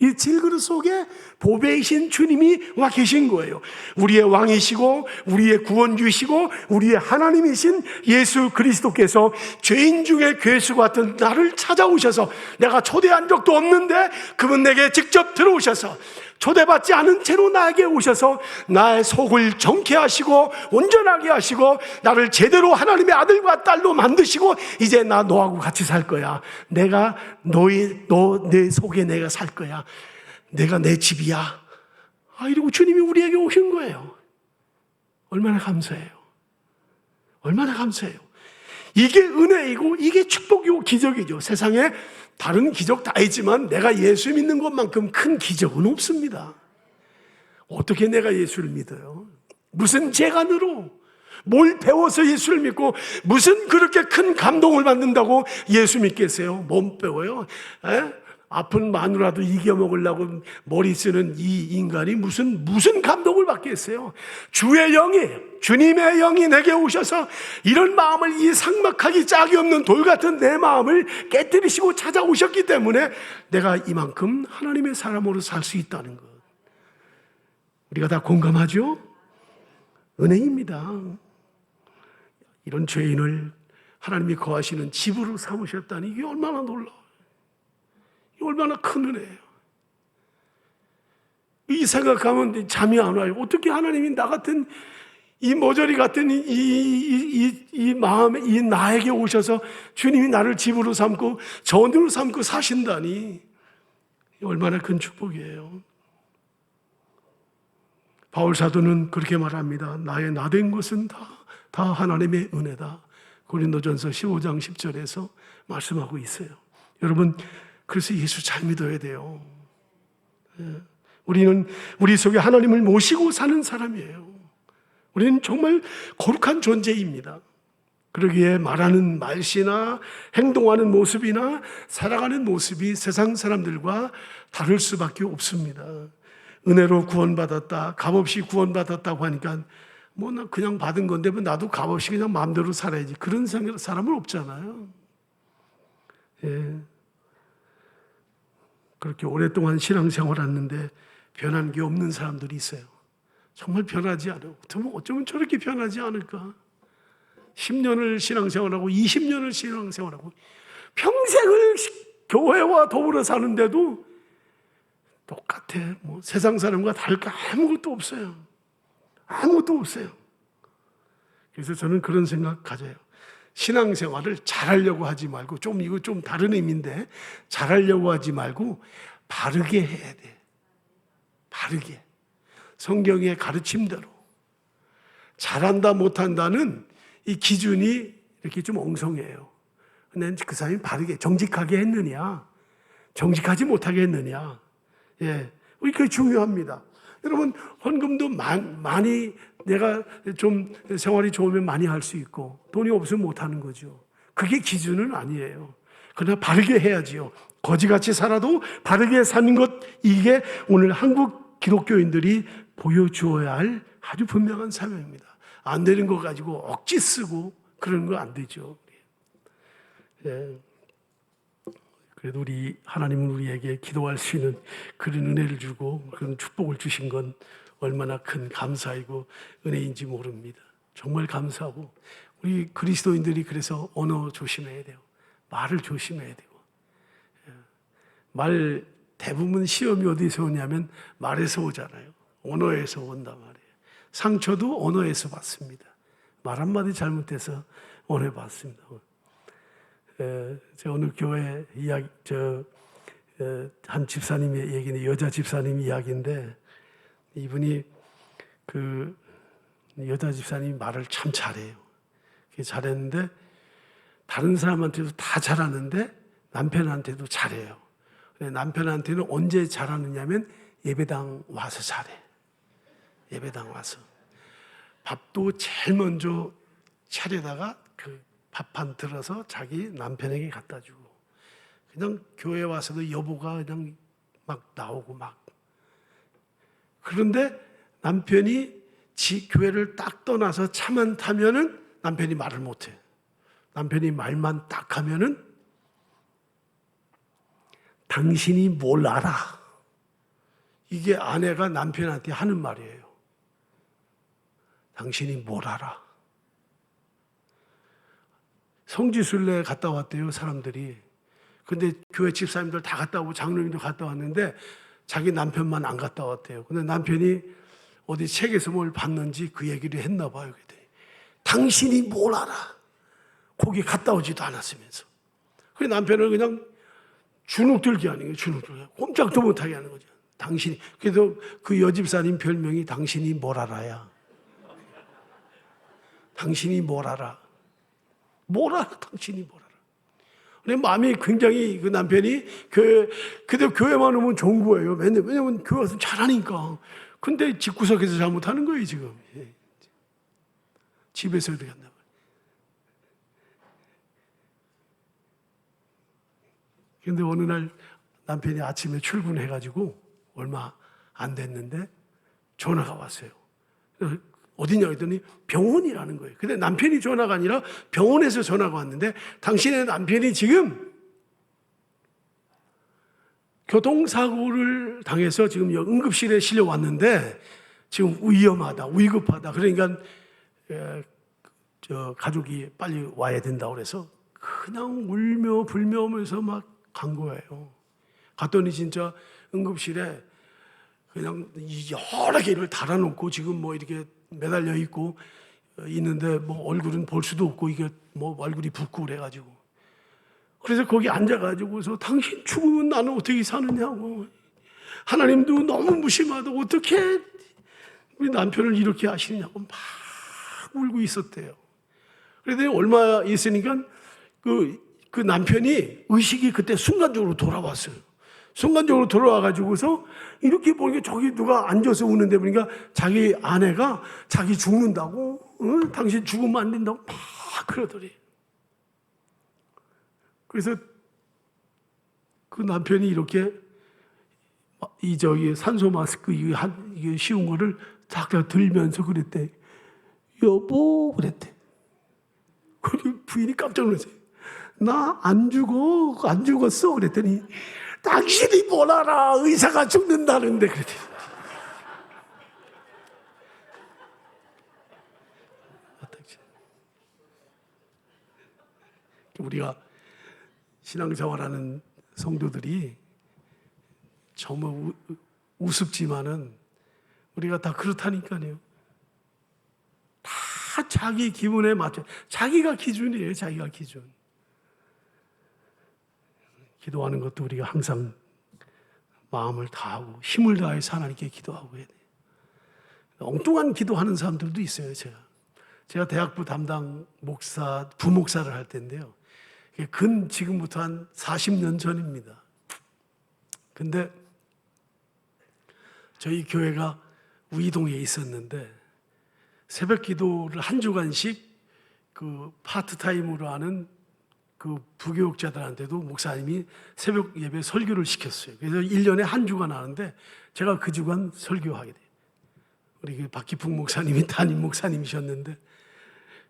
이 질그릇 속에 보배이신 주님이 와 계신 거예요. 우리의 왕이시고 우리의 구원주이시고 우리의 하나님이신 예수 그리스도께서 죄인 중에 괴수 같은 나를 찾아오셔서 내가 초대한 적도 없는데 그분 내게 직접 들어오셔서 초대받지 않은 채로 나에게 오셔서 나의 속을 정케 하시고 온전하게 하시고 나를 제대로 하나님의 아들과 딸로 만드시고 이제 나 너하고 같이 살 거야. 내가 내 속에 내가 살 거야. 내가 내 집이야. 이러고 주님이 우리에게 오신 거예요. 얼마나 감사해요. 얼마나 감사해요. 이게 은혜이고 이게 축복이고 기적이죠. 세상에 다른 기적 다 있지만 내가 예수 믿는 것만큼 큰 기적은 없습니다. 어떻게 내가 예수를 믿어요? 무슨 재간으로 뭘 배워서 예수를 믿고 무슨 그렇게 큰 감동을 받는다고 예수 믿겠어요? 못 배워요? 아픈 마누라도 이겨먹으려고 머리 쓰는 이 인간이 무슨 감동을 받겠어요? 주의 영이, 주님의 영이 내게 오셔서 이런 마음을, 이 삭막하기 짝이 없는 돌 같은 내 마음을 깨뜨리시고 찾아오셨기 때문에 내가 이만큼 하나님의 사람으로 살 수 있다는 것. 우리가 다 공감하죠? 은혜입니다. 이런 죄인을 하나님이 거하시는 집으로 삼으셨다니 이게 얼마나 놀라워요. 이게 얼마나 큰 은혜예요. 이 생각하면 잠이 안 와요. 어떻게 하나님이 나 같은 이 모조리 같은 이 마음에 이 나에게 오셔서 주님이 나를 집으로 삼고 전으로 삼고 사신다니 얼마나 큰 축복이에요. 바울 사도는 그렇게 말합니다. 나의 나된 것은 다 하나님의 은혜다. 고린도전서 15장 10절에서 말씀하고 있어요. 여러분, 그래서 예수 잘 믿어야 돼요. 우리는 우리 속에 하나님을 모시고 사는 사람이에요. 우리는 정말 거룩한 존재입니다. 그러기에 말하는 말씨나 행동하는 모습이나 살아가는 모습이 세상 사람들과 다를 수밖에 없습니다. 은혜로 구원받았다, 값없이 구원받았다고 하니까 뭐 나 그냥 받은 건데 뭐 나도 값없이 그냥 마음대로 살아야지, 그런 사람은 없잖아요. 예. 그렇게 오랫동안 신앙생활 했는데 변한 게 없는 사람들이 있어요. 정말 변하지 않아요. 어쩌면 저렇게 변하지 않을까? 10년을 신앙생활하고 20년을 신앙생활하고 평생을 교회와 더불어 사는데도 똑같아. 뭐 세상 사람과 다를 거 아무것도 없어요. 아무것도 없어요. 그래서 저는 그런 생각 가져요. 신앙생활을 잘하려고 하지 말고, 이거 좀 다른 의미인데, 잘하려고 하지 말고 바르게 해야 돼. 바르게. 성경의 가르침대로. 잘한다 못한다는 이 기준이 이렇게 좀 엉성해요. 근데 그 사람이 바르게 정직하게 했느냐, 정직하지 못하게 했느냐, 예, 그게 중요합니다. 여러분, 헌금도 많이 내가 좀 생활이 좋으면 많이 할 수 있고 돈이 없으면 못 하는 거죠. 그게 기준은 아니에요. 그러나 바르게 해야지요. 거지같이 살아도 바르게 사는 것, 이게 오늘 한국 기독교인들이 보여주어야 할 아주 분명한 사명입니다. 안 되는 거 가지고 억지 쓰고 그러는 거 안 되죠. 예. 그래도 우리 하나님은 우리에게 기도할 수 있는 그런 은혜를 주고 그런 축복을 주신 건 얼마나 큰 감사이고 은혜인지 모릅니다. 정말 감사하고, 우리 그리스도인들이 그래서 언어 조심해야 돼요. 말을 조심해야 되고, 말 대부분 시험이 어디서 오냐면 말에서 오잖아요. 언어에서 온단 말이에요. 상처도 언어에서 받습니다. 말 한마디 잘못해서 언어에 받습니다. 저 어느 교회 이야기, 한 집사님의 얘기는 여자 집사님 이야기인데, 이분이 그 여자 집사님이 말을 참 잘해요. 잘했는데 다른 사람한테도 다 잘하는데 남편한테도 잘해요. 남편한테는 언제 잘하느냐면 예배당 와서 잘해. 예배당 와서 밥도 제일 먼저 차려다가 그 밥판 들어서 자기 남편에게 갖다 주고, 그냥 교회 와서도 여보가 그냥 막 나오고 막. 그런데 남편이 교회를 딱 떠나서 차만 타면은 남편이 말을 못해. 남편이 말만 딱 하면은 당신이 뭘 알아? 이게 아내가 남편한테 하는 말이에요. 당신이 뭘 알아? 성지순례 갔다 왔대요, 사람들이. 근데 교회 집사님들 다 갔다 오고 장로님도 갔다 왔는데 자기 남편만 안 갔다 왔대요. 근데 남편이 어디 책에서 뭘 봤는지 그 얘기를 했나 봐요. 그랬더니 당신이 뭘 알아? 거기 갔다 오지도 않았으면서. 그 남편을 그냥 주눅들게 하는 거예요. 주눅들게. 꼼짝도 못하게 하는 거죠. 당신이. 그래도 그 여집사님 별명이 당신이 뭘 알아야. 당신이 뭘 알아? 뭘 알아? 당신이 뭘 알아? 내 마음이 굉장히, 그 남편이 그래도 교회만 오면 좋은 거예요. 왜냐면 교회 와서 잘하니까. 근데 집구석에서 잘못하는 거예요, 지금. 집에서 이렇게 한다. 근데 어느 날 남편이 아침에 출근해가지고 얼마 안 됐는데 전화가 왔어요. 어디냐 했더니 병원이라는 거예요. 근데 남편이 전화가 아니라 병원에서 전화가 왔는데, 당신의 남편이 지금 교통사고를 당해서 지금 응급실에 실려왔는데 지금 위험하다, 위급하다. 그러니까 저 가족이 빨리 와야 된다고 그래서 그냥 울며 불며 오면서 막 간 거예요. 갔더니 진짜 응급실에 그냥 여러 개를 달아놓고 지금 뭐 이렇게 매달려 있고 있는데 뭐 얼굴은 볼 수도 없고 이게 뭐 얼굴이 붓고 그래가지고 그래서 거기 앉아가지고서 당신 죽으면 나는 어떻게 사느냐고 하나님도 너무 무심하다 어떻게 우리 남편을 이렇게 하시느냐고 막 울고 있었대요. 그랬더니 얼마 있으니까 그 남편이 의식이 그때 순간적으로 돌아왔어요. 순간적으로 돌아와가지고서 이렇게 보니까 저기 누가 앉아서 우는데 보니까 자기 아내가 자기 죽는다고 당신 죽으면 안 된다고 막 그러더래. 그래서 그 남편이 이렇게 이 저기 산소 마스크 이게 씌운 거를 딱 들면서 그랬대. 여보 그랬대. 그리고 부인이 깜짝 놀랐어요. 나 안 죽었어 그랬더니 당신이 뭘 알아 의사가 죽는다는데 그랬더니 우리가 신앙생활하는 성도들이 정말 우습지만은 우리가 다 그렇다니까요. 다 자기 기분에 맞춰 자기가 기준이에요. 자기가 기준. 기도하는 것도 우리가 항상 마음을 다하고 힘을 다해서 하나님께 기도하고 해야 돼요. 엉뚱한 기도하는 사람들도 있어요. 제가 대학부 담당 목사, 부목사를 할 때인데요. 지금부터 한 40년 전입니다. 근데 저희 교회가 우이동에 있었는데 새벽 기도를 한 주간씩 그 파트타임으로 하는 그 부교육자들한테도 목사님이 새벽 예배 설교를 시켰어요. 그래서 1년에 한 주간 하는데 제가 그 주간 설교하게 돼요. 우리 박기풍 목사님이 담임 목사님이셨는데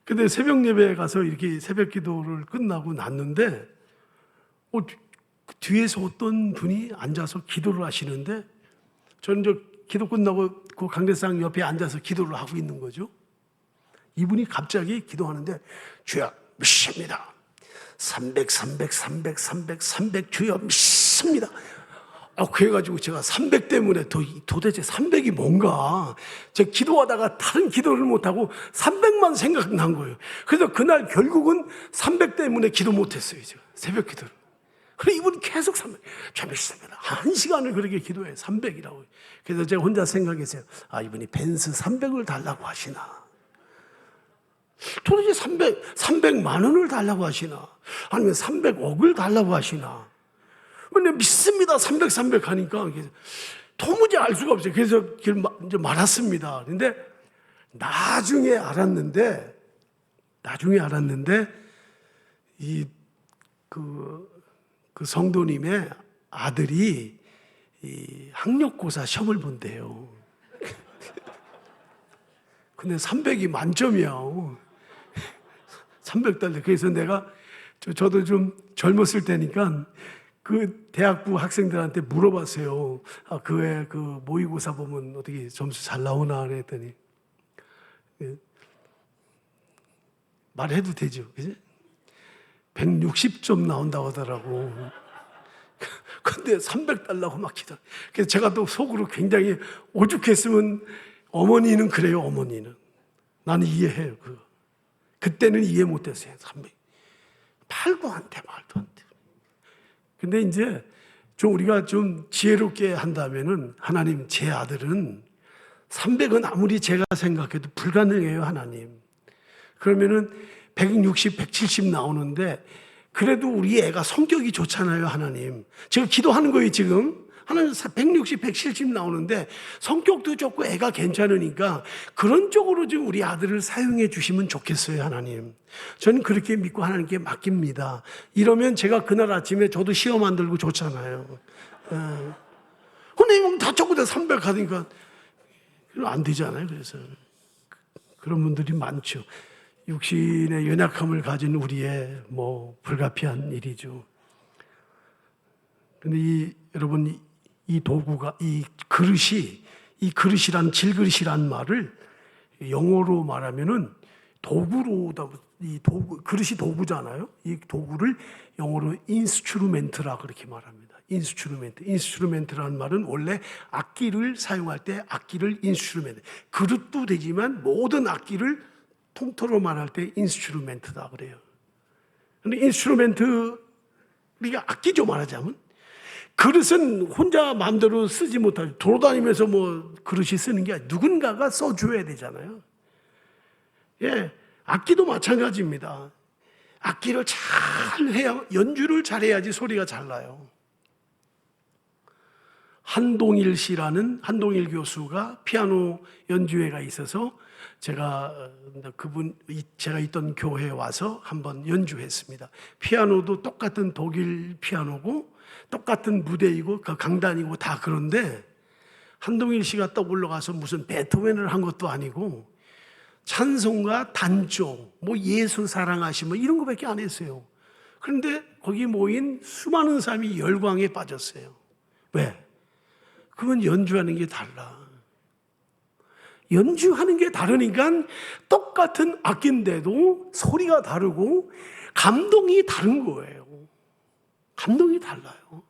근데 새벽 예배에 가서 이렇게 새벽 기도를 끝나고 났는데 뒤에서 어떤 분이 앉아서 기도를 하시는데 저는 저 기도 끝나고 그 강대상 옆에 앉아서 기도를 하고 있는 거죠. 이분이 갑자기 기도하는데 주여 믿습니다. 300 주여 믿습니다. 그래가지고 제가 300 때문에 도대체 300이 뭔가 제가 기도하다가 다른 기도를 못하고 300만 생각난 거예요. 그래서 그날 결국은 300 때문에 기도 못했어요. 제가 새벽 기도를. 그래서 이분이 계속 300 믿습니다. 1시간을 그렇게 기도해요. 300이라고. 그래서 제가 혼자 생각했어요. 이분이 벤츠 300을 달라고 하시나. 도대체 300만 원을 달라고 하시나? 아니면 300억을 달라고 하시나? 근데 믿습니다. 300 하니까 도무지 알 수가 없어요. 그래서 이제 말았습니다. 근데 나중에 알았는데 그 성도님의 아들이 이 학력고사 시험을 본대요. 근데 300이 만점이야. 300달러. 그래서 내가 저도 좀 젊었을 때니까 그 대학부 학생들한테 물어봤어요. 그 외에 그 모의고사 보면 어떻게 점수 잘 나오나 그랬더니 말해도 되죠. 그지? 160점 나온다고 하더라고. 근데 300달라고 막 기도. 그래서 제가 또 속으로 굉장히 오죽했으면 어머니는 그래요. 어머니는 나는 이해해요. 그때는 이해 못했어요. 300 말도 안 돼. 근데 이제 우리가 좀 지혜롭게 한다면은 하나님 제 아들은 300은 아무리 제가 생각해도 불가능해요. 하나님. 그러면은 160, 170 나오는데 그래도 우리 애가 성격이 좋잖아요. 하나님. 제가 기도하는 거예요. 지금. 하나님 160, 170 나오는데 성격도 좋고 애가 괜찮으니까 그런 쪽으로 좀 우리 아들을 사용해 주시면 좋겠어요. 하나님. 저는 그렇게 믿고 하나님께 맡깁니다. 이러면 제가 그날 아침에 저도 시험 안 들고 좋잖아요. 근데 다 적고 다 300 하니까 안 되잖아요. 그래서 그런 분들이 많죠. 육신의 연약함을 가진 우리의 불가피한 일이죠. 근데 여러분 이 도구가 이 그릇이란 질그릇이란 말을 영어로 말하면은 이 도구, 그릇이 도구잖아요. 이 도구를 영어로 인스트루멘트라 그렇게 말합니다. 인스트루멘트라는 말은 원래 악기를 사용할 때 악기를 인스트루멘트. 그릇도 되지만 모든 악기를 통틀어 말할 때 인스트루멘트다 그래요. 근데 인스트루멘트, 우리가 악기죠 말하자면. 그릇은 혼자 마음대로 쓰지 못하죠. 돌아다니면서 뭐 그릇이 쓰는 게 아니라 누군가가 써줘야 되잖아요. 예, 악기도 마찬가지입니다. 악기를 잘 해야, 연주를 잘해야지 소리가 잘 나요. 한동일 씨라는 한동일 교수가 피아노 연주회가 있어서 제가 있던 교회에 와서 한번 연주했습니다. 피아노도 똑같은 독일 피아노고 똑같은 무대이고 강단이고 다 그런데 한동일 씨가 딱 올라가서 무슨 베토벤을 한 것도 아니고 찬송가 단조, 뭐 예수 사랑하시 뭐 이런 거밖에 안 했어요. 그런데 거기 모인 수많은 사람이 열광에 빠졌어요. 왜? 그건 연주하는 게 달라. 연주하는 게 다르니까 똑같은 악기인데도 소리가 다르고 감동이 다른 거예요. 감동이 달라요.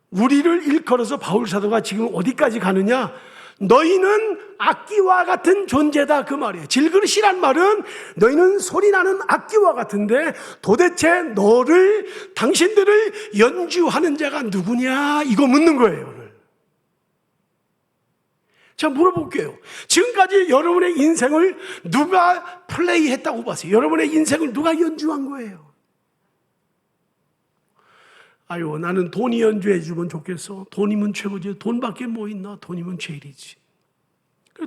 우리를 일컬어서 바울 사도가 지금 어디까지 가느냐? 너희는 악기와 같은 존재다 그 말이에요. 질그릇이란 말은 너희는 소리나는 악기와 같은데 도대체 당신들을 연주하는 자가 누구냐? 이거 묻는 거예요 오늘. 자, 물어볼게요. 지금까지 여러분의 인생을 누가 플레이했다고 봤어요? 여러분의 인생을 누가 연주한 거예요? 아유, 나는 돈이 연주해 주면 좋겠어. 돈이면 최고지. 돈밖에 뭐 있나? 돈이면 제일이지.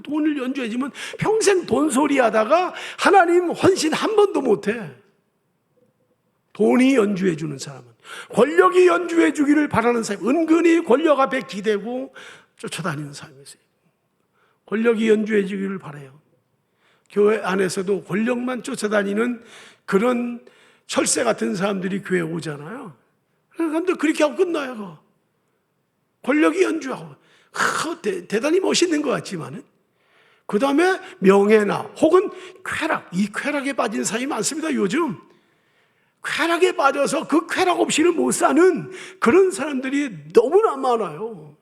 돈을 연주해 주면 평생 돈소리 하다가 하나님 헌신 한 번도 못해. 돈이 연주해 주는 사람은, 권력이 연주해 주기를 바라는 사람, 은근히 권력 앞에 기대고 쫓아다니는 사람이세요. 권력이 연주해 주기를 바라요. 교회 안에서도 권력만 쫓아다니는 그런 철새 같은 사람들이 교회에 오잖아요. 그런데 그렇게 하고 끝나요. 권력이 연주하고 대단히 멋있는 것 같지만은 그 다음에 명예나 혹은 쾌락, 이 쾌락에 빠진 사람이 많습니다. 요즘 쾌락에 빠져서 그 쾌락 없이는 못 사는 그런 사람들이 너무나 많아요.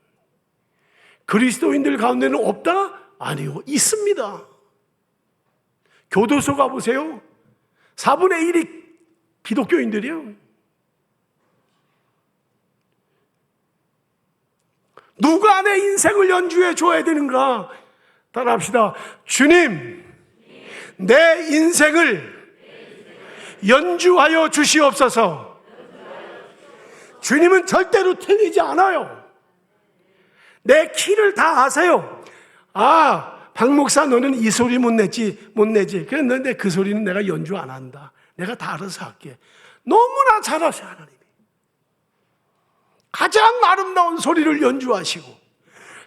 그리스도인들 가운데는 없다? 아니요, 있습니다. 교도소 가보세요. 4분의 1이 기독교인들이에요. 누가 내 인생을 연주해 줘야 되는가? 따라합시다. 주님, 내 인생을 연주하여 주시옵소서. 주님은 절대로 틀리지 않아요. 내 키를 다 아세요. 아, 박 목사 너는 이 소리 못 내지. 그런데 그 소리는 내가 연주 안 한다. 내가 다 알아서 할게. 너무나 잘하세요, 하나님이. 가장 아름다운 소리를 연주하시고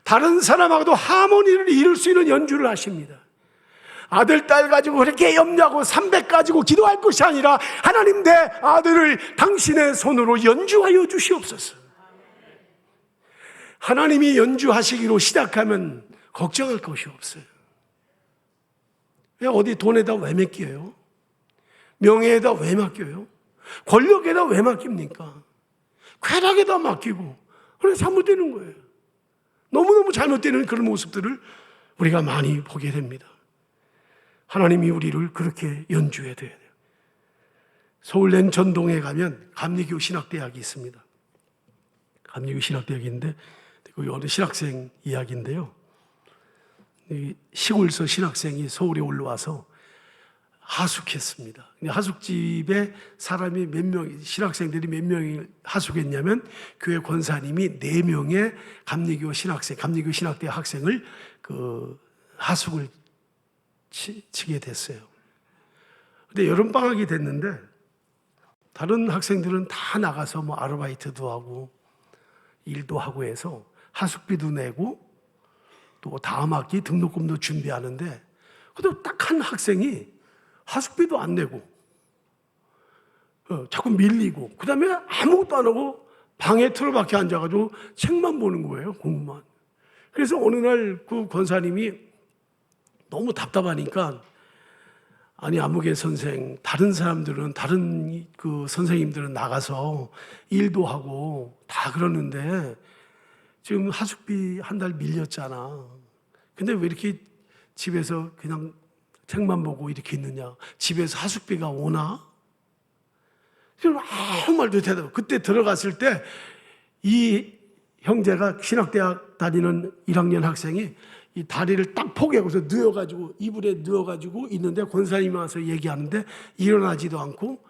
다른 사람하고도 하모니를 이룰 수 있는 연주를 하십니다. 아들, 딸 가지고 그렇게 염려하고 300 가지고 기도할 것이 아니라 하나님 내 아들을 당신의 손으로 연주하여 주시옵소서. 하나님이 연주하시기로 시작하면 걱정할 것이 없어요. 왜 어디 돈에다 왜 맡겨요? 명예에다 왜 맡겨요? 권력에다 왜 맡깁니까? 쾌락에다 맡기고 그래서 잘못되는 거예요. 너무너무 잘못되는 그런 모습들을 우리가 많이 보게 됩니다. 하나님이 우리를 그렇게 연주해야 돼요. 서울 랜천동에 가면 감리교 신학대학이 있습니다. 감리교 신학대학인데 그 어느 신학생 이야기인데요. 시골서 신학생이 서울에 올라와서 하숙했습니다. 하숙집에 사람이 몇 명, 신학생들이 몇 명이 하숙했냐면 교회 권사님이 4명의 감리교 신학대 학생을 그 하숙을 치게 됐어요. 근데 여름방학이 됐는데 다른 학생들은 다 나가서 뭐 아르바이트도 하고 일도 하고 해서 하숙비도 내고 또 다음 학기 등록금도 준비하는데 근데 딱 한 학생이 하숙비도 안 내고 자꾸 밀리고 그 다음에 아무것도 안 하고 방에 틀어박혀 앉아가지고 책만 보는 거예요. 공부만. 그래서 어느 날 그 권사님이 너무 답답하니까 아니 아무개 선생, 다른 사람들은 다른 그 선생님들은 나가서 일도 하고 다 그러는데 지금 하숙비 한 달 밀렸잖아. 근데 왜 이렇게 집에서 그냥 책만 보고 이렇게 있느냐? 집에서 하숙비가 오나? 그럼 아무 말도 대답. 그때 들어갔을 때 이 형제가 신학대학 다니는 1학년 학생이 이 다리를 딱 포개고서 누워가지고 이불에 누워가지고 있는데 권사님이 와서 얘기하는데 일어나지도 않고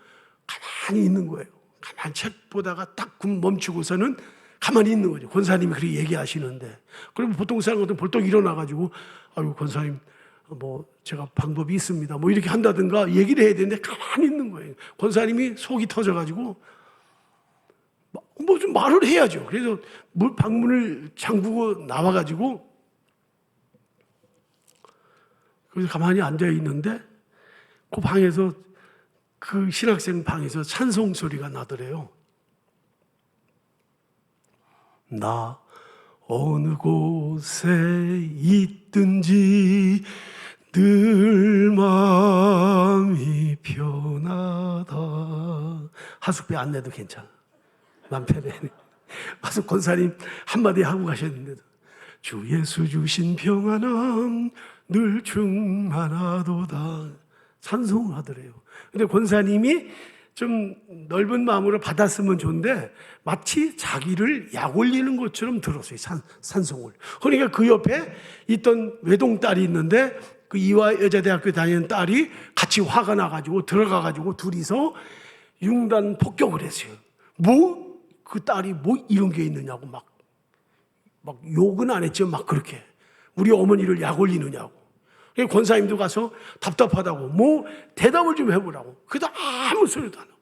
가만히 있는 거예요. 가만히 책 보다가 딱 멈추고서는 가만히 있는 거죠. 권사님이 그렇게 얘기하시는데, 그러면 보통 사람들은 벌떡 일어나가지고 아유 권사님 뭐 제가 방법이 있습니다 뭐 이렇게 한다든가 얘기를 해야 되는데 가만히 있는 거예요. 권사님이 속이 터져가지고 뭐 좀 말을 해야죠. 그래서 방문을 잠그고 나와가지고 그래서 가만히 앉아 있는데 그 방에서 그 신학생 방에서 찬송 소리가 나더래요. 나 어느 곳에 있든지 늘 마음이 편하다. 하숙비 안 내도 괜찮아. 남편이 와서 권사님 한마디 하고 가셨는데도 주 예수 주신 평안함 늘 충만하도다 찬송을 하더래요. 근데 권사님이 좀 넓은 마음으로 받았으면 좋은데 마치 자기를 약 올리는 것처럼 들었어요. 산송을. 그러니까 그 옆에 있던 외동딸이 있는데 그 이화 여자대학교 다니는 딸이 같이 화가 나가지고 들어가가지고 둘이서 융단 폭격을 했어요. 뭐 그 딸이 뭐 이런 게 있느냐고 막 욕은 안 했죠. 막 그렇게 우리 어머니를 약 올리느냐고. 권사님도 가서 답답하다고 뭐 대답을 좀 해보라고. 그래도 아무 소리도 안 하고.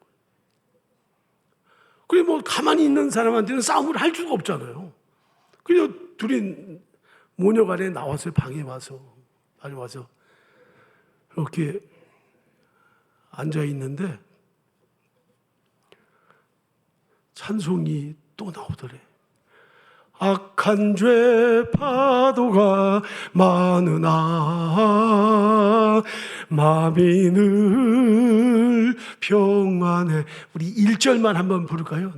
그래 뭐 가만히 있는 사람한테는 싸움을 할 수가 없잖아요. 그래서 둘이 모녀간에 나와서 방에 와서 이렇게 앉아 있는데 찬송이 또 나오더래. 악한 죄 파도가 많으나 마음이 늘 평안해. 우리 1절만 한번 부를까요?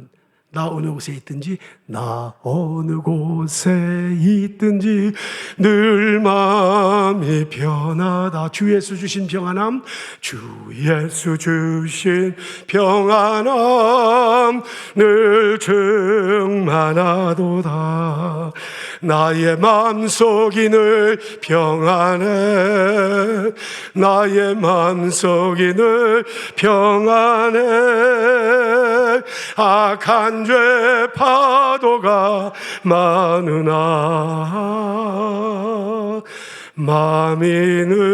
나 어느 곳에 있든지 나 어느 곳에 있든지 늘 마음이 편하다. 주 예수 주신 평안함 주 예수 주신 평안함 늘 충만하도다. 나의 마음속이 늘 평안해. 나의 마음속이 늘 평안해. 악한 죄 파도가 많으나 마음이 늘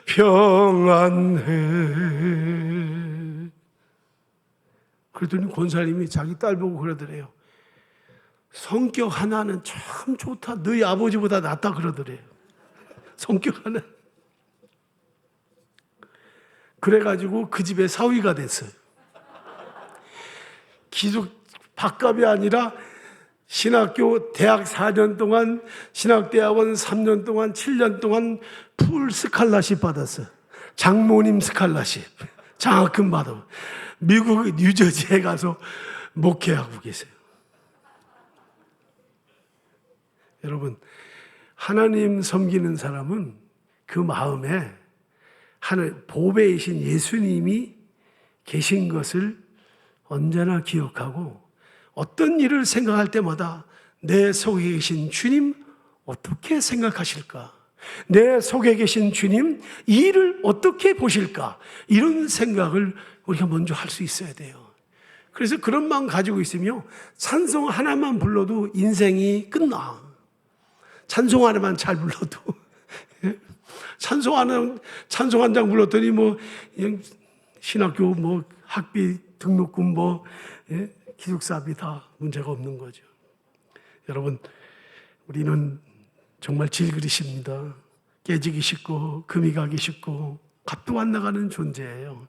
평안해. 그랬더니 권사님이 자기 딸 보고 그러더래요. 성격 하나는 참 좋다. 너희 아버지보다 낫다 그러더래요. 성격 하나. 그래가지고 그 집에 사위가 됐어요. 기숙 밥값이 아니라 신학교 대학 4년 동안 신학대학원 3년 동안 7년 동안 풀 스칼라십 받았어요. 장모님 스칼라십 장학금 받아 미국 뉴저지에 가서 목회하고 계세요. 여러분 하나님 섬기는 사람은 그 마음에 하늘 보배이신 예수님이 계신 것을 언제나 기억하고 어떤 일을 생각할 때마다 내 속에 계신 주님 어떻게 생각하실까? 내 속에 계신 주님 이 일을 어떻게 보실까? 이런 생각을 우리가 먼저 할 수 있어야 돼요. 그래서 그런 마음 가지고 있으며 찬송 하나만 불러도 인생이 끝나. 찬송 하나만 잘 불러도 찬송 한 장 불렀더니 뭐 신학교 뭐 학비 등록금 뭐 기숙사비 다 문제가 없는 거죠. 여러분 우리는 정말 질그릇입니다. 깨지기 쉽고 금이 가기 쉽고 값도 안 나가는 존재예요.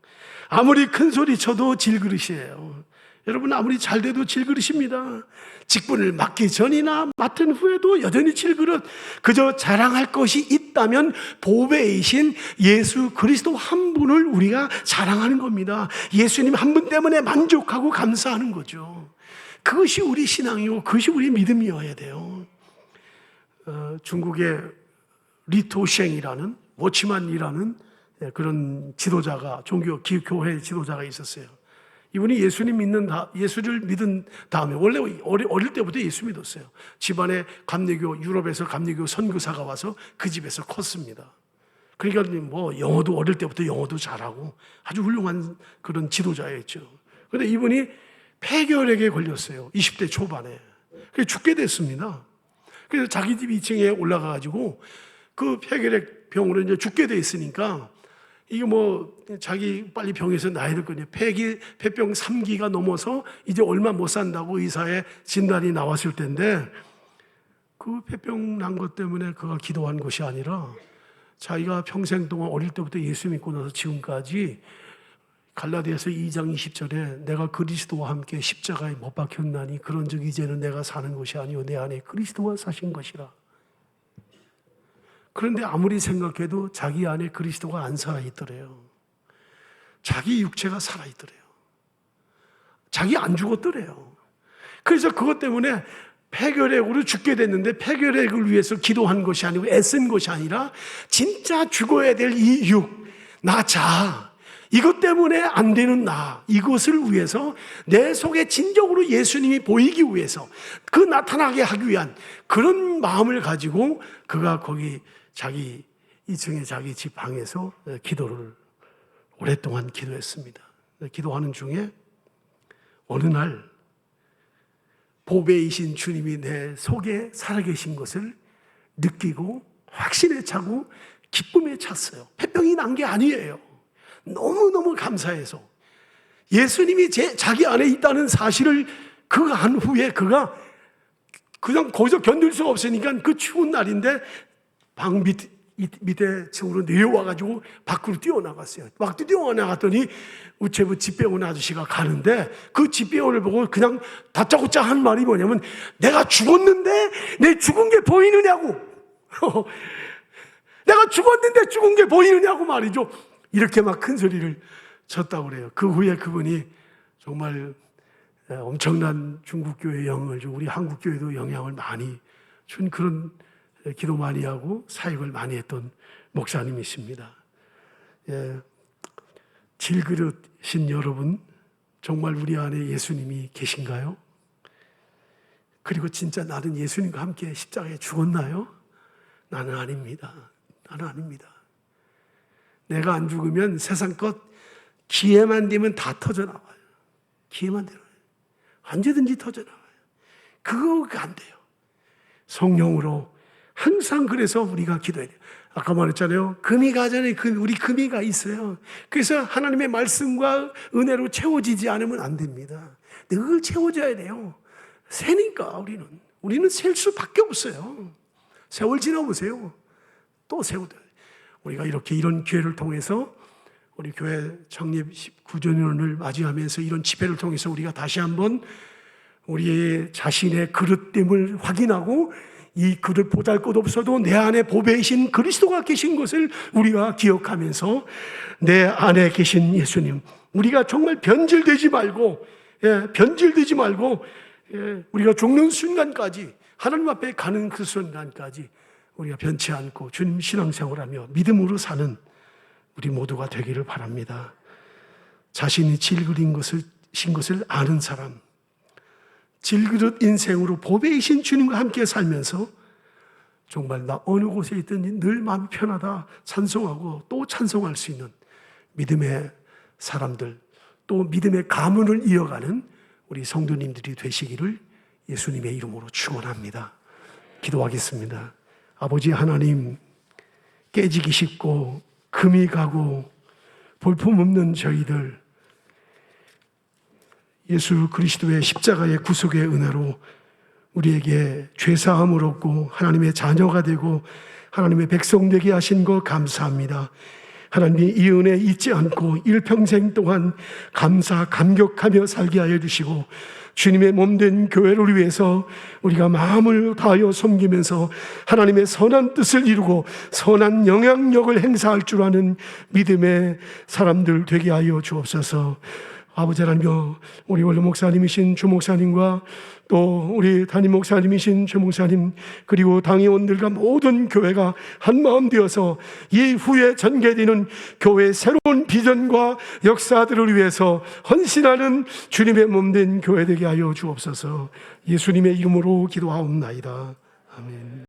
아무리 큰 소리 쳐도 질그릇이에요. 여러분 아무리 잘 돼도 질그릇입니다. 직분을 맡기 전이나 맡은 후에도 여전히 질그릇. 그저 자랑할 것이 있다면 보배이신 예수 그리스도 한 분을 우리가 자랑하는 겁니다. 예수님 한 분 때문에 만족하고 감사하는 거죠. 그것이 우리 신앙이고 그것이 우리 믿음이어야 돼요. 중국의 리토셴이라는 워치만이라는 그런 지도자가 교회 지도자가 있었어요. 이분이 예수를 믿은 다음에 원래 어릴 때부터 예수 믿었어요. 집안에 유럽에서 감리교 선교사가 와서 그 집에서 컸습니다. 그러니까 뭐 영어도 어릴 때부터 영어도 잘하고 아주 훌륭한 그런 지도자였죠. 그런데 이분이 폐결핵에 걸렸어요. 20대 초반에. 그래서 죽게 됐습니다. 그래서 자기 집 2층에 올라가가지고 그 폐결핵 병으로 이제 죽게 돼 있으니까 이게 뭐 자기 빨리 병에서 나야 될 거냐. 폐병 3기가 넘어서 이제 얼마 못 산다고 의사의 진단이 나왔을 텐데 그 폐병 난 것 때문에 그가 기도한 것이 아니라 자기가 평생 동안 어릴 때부터 예수 믿고 나서 지금까지 갈라디아서 2장 20절에 내가 그리스도와 함께 십자가에 못 박혔나니 그런즉 이제는 내가 사는 것이 아니요 내 안에 그리스도가 사신 것이라. 그런데 아무리 생각해도 자기 안에 그리스도가 안 살아있더래요. 자기 육체가 살아있더래요. 자기 안 죽었더래요. 그래서 그것 때문에 폐결핵으로 죽게 됐는데 폐결핵을 위해서 기도한 것이 아니고 애쓴 것이 아니라 진짜 죽어야 될 이 육, 나 자아, 이것 때문에 안 되는 나, 이것을 위해서 내 속에 진정으로 예수님이 보이기 위해서 그 나타나게 하기 위한 그런 마음을 가지고 그가 거기 자기 2층의 자기 집 방에서 기도를 오랫동안 기도했습니다. 기도하는 중에 어느 날 보배이신 주님이 내 속에 살아계신 것을 느끼고 확신에 차고 기쁨에 찼어요. 폐병이 난 게 아니에요. 너무너무 감사해서 예수님이 자기 안에 있다는 사실을 그가 한 후에 그가 그냥 거기서 견딜 수가 없으니까 그 추운 날인데 방 밑에 층으로 내려와가지고 밖으로 뛰어나갔어요. 막 뛰어나갔더니 우체부 집배원 아저씨가 가는데 그 집배원을 보고 그냥 다짜고짜 한 말이 뭐냐면 내가 죽었는데 내 죽은 게 보이느냐고. 내가 죽었는데 죽은 게 보이느냐고 말이죠. 이렇게 막 큰 소리를 쳤다고 그래요. 그 후에 그분이 정말 엄청난 중국교회 영향을 주고 우리 한국교회도 영향을 많이 준 그런 기도 많이 하고 사역을 많이 했던 목사님이십니다. 질그릇신 여러분, 정말 우리 안에 예수님이 계신가요? 그리고 진짜 나는 예수님과 함께 십자가에 죽었나요? 나는 아닙니다. 나는 아닙니다. 내가 안 죽으면 세상 것 기회만 되면 다 터져나와요. 기회만 되면 언제든지 터져나와요. 그거가 안 돼요. 성령으로 항상 그래서 우리가 기도해야 돼요. 아까 말했잖아요. 금이가 하잖아요. 우리 금이가 있어요. 그래서 하나님의 말씀과 은혜로 채워지지 않으면 안 됩니다. 늘 채워져야 돼요. 새니까 우리는 셀 수밖에 없어요. 세월 지나보세요. 또 세우다. 우리가 이렇게 이런 기회를 통해서 우리 교회 창립 19주년을 맞이하면서 이런 집회를 통해서 우리가 다시 한번 우리의 자신의 그릇됨을 확인하고 이 그릇 보잘것없어도 내 안에 보배이신 그리스도가 계신 것을 우리가 기억하면서 내 안에 계신 예수님, 우리가 정말 변질되지 말고 우리가 죽는 순간까지 하나님 앞에 가는 그 순간까지 우리가 변치 않고 주님 신앙생활하며 믿음으로 사는 우리 모두가 되기를 바랍니다. 자신이 질그린 것을 아는 사람, 질그릇 인생으로 보배이신 주님과 함께 살면서 정말 나 어느 곳에 있든지 늘 마음이 편하다 찬송하고 또 찬송할 수 있는 믿음의 사람들, 또 믿음의 가문을 이어가는 우리 성도님들이 되시기를 예수님의 이름으로 축원합니다. 기도하겠습니다. 아버지 하나님, 깨지기 쉽고 금이 가고 볼품없는 저희들, 예수 그리스도의 십자가의 구속의 은혜로 우리에게 죄사함을 얻고 하나님의 자녀가 되고 하나님의 백성 되게 하신 것 감사합니다. 하나님이 이 은혜 잊지 않고 일평생 동안 감사 감격하며 살게 하여 주시고, 주님의 몸된 교회를 위해서 우리가 마음을 다하여 섬기면서 하나님의 선한 뜻을 이루고 선한 영향력을 행사할 줄 아는 믿음의 사람들 되게 하여 주옵소서. 아버지 하나님, 우리 원로 목사님이신 주 목사님과 또 우리 담임 목사님이신 주 목사님, 그리고 당회원들과 모든 교회가 한마음 되어서 이 후에 전개되는 교회의 새로운 비전과 역사들을 위해서 헌신하는 주님의 몸된 교회 되게 하여 주옵소서. 예수님의 이름으로 기도하옵나이다. 아멘.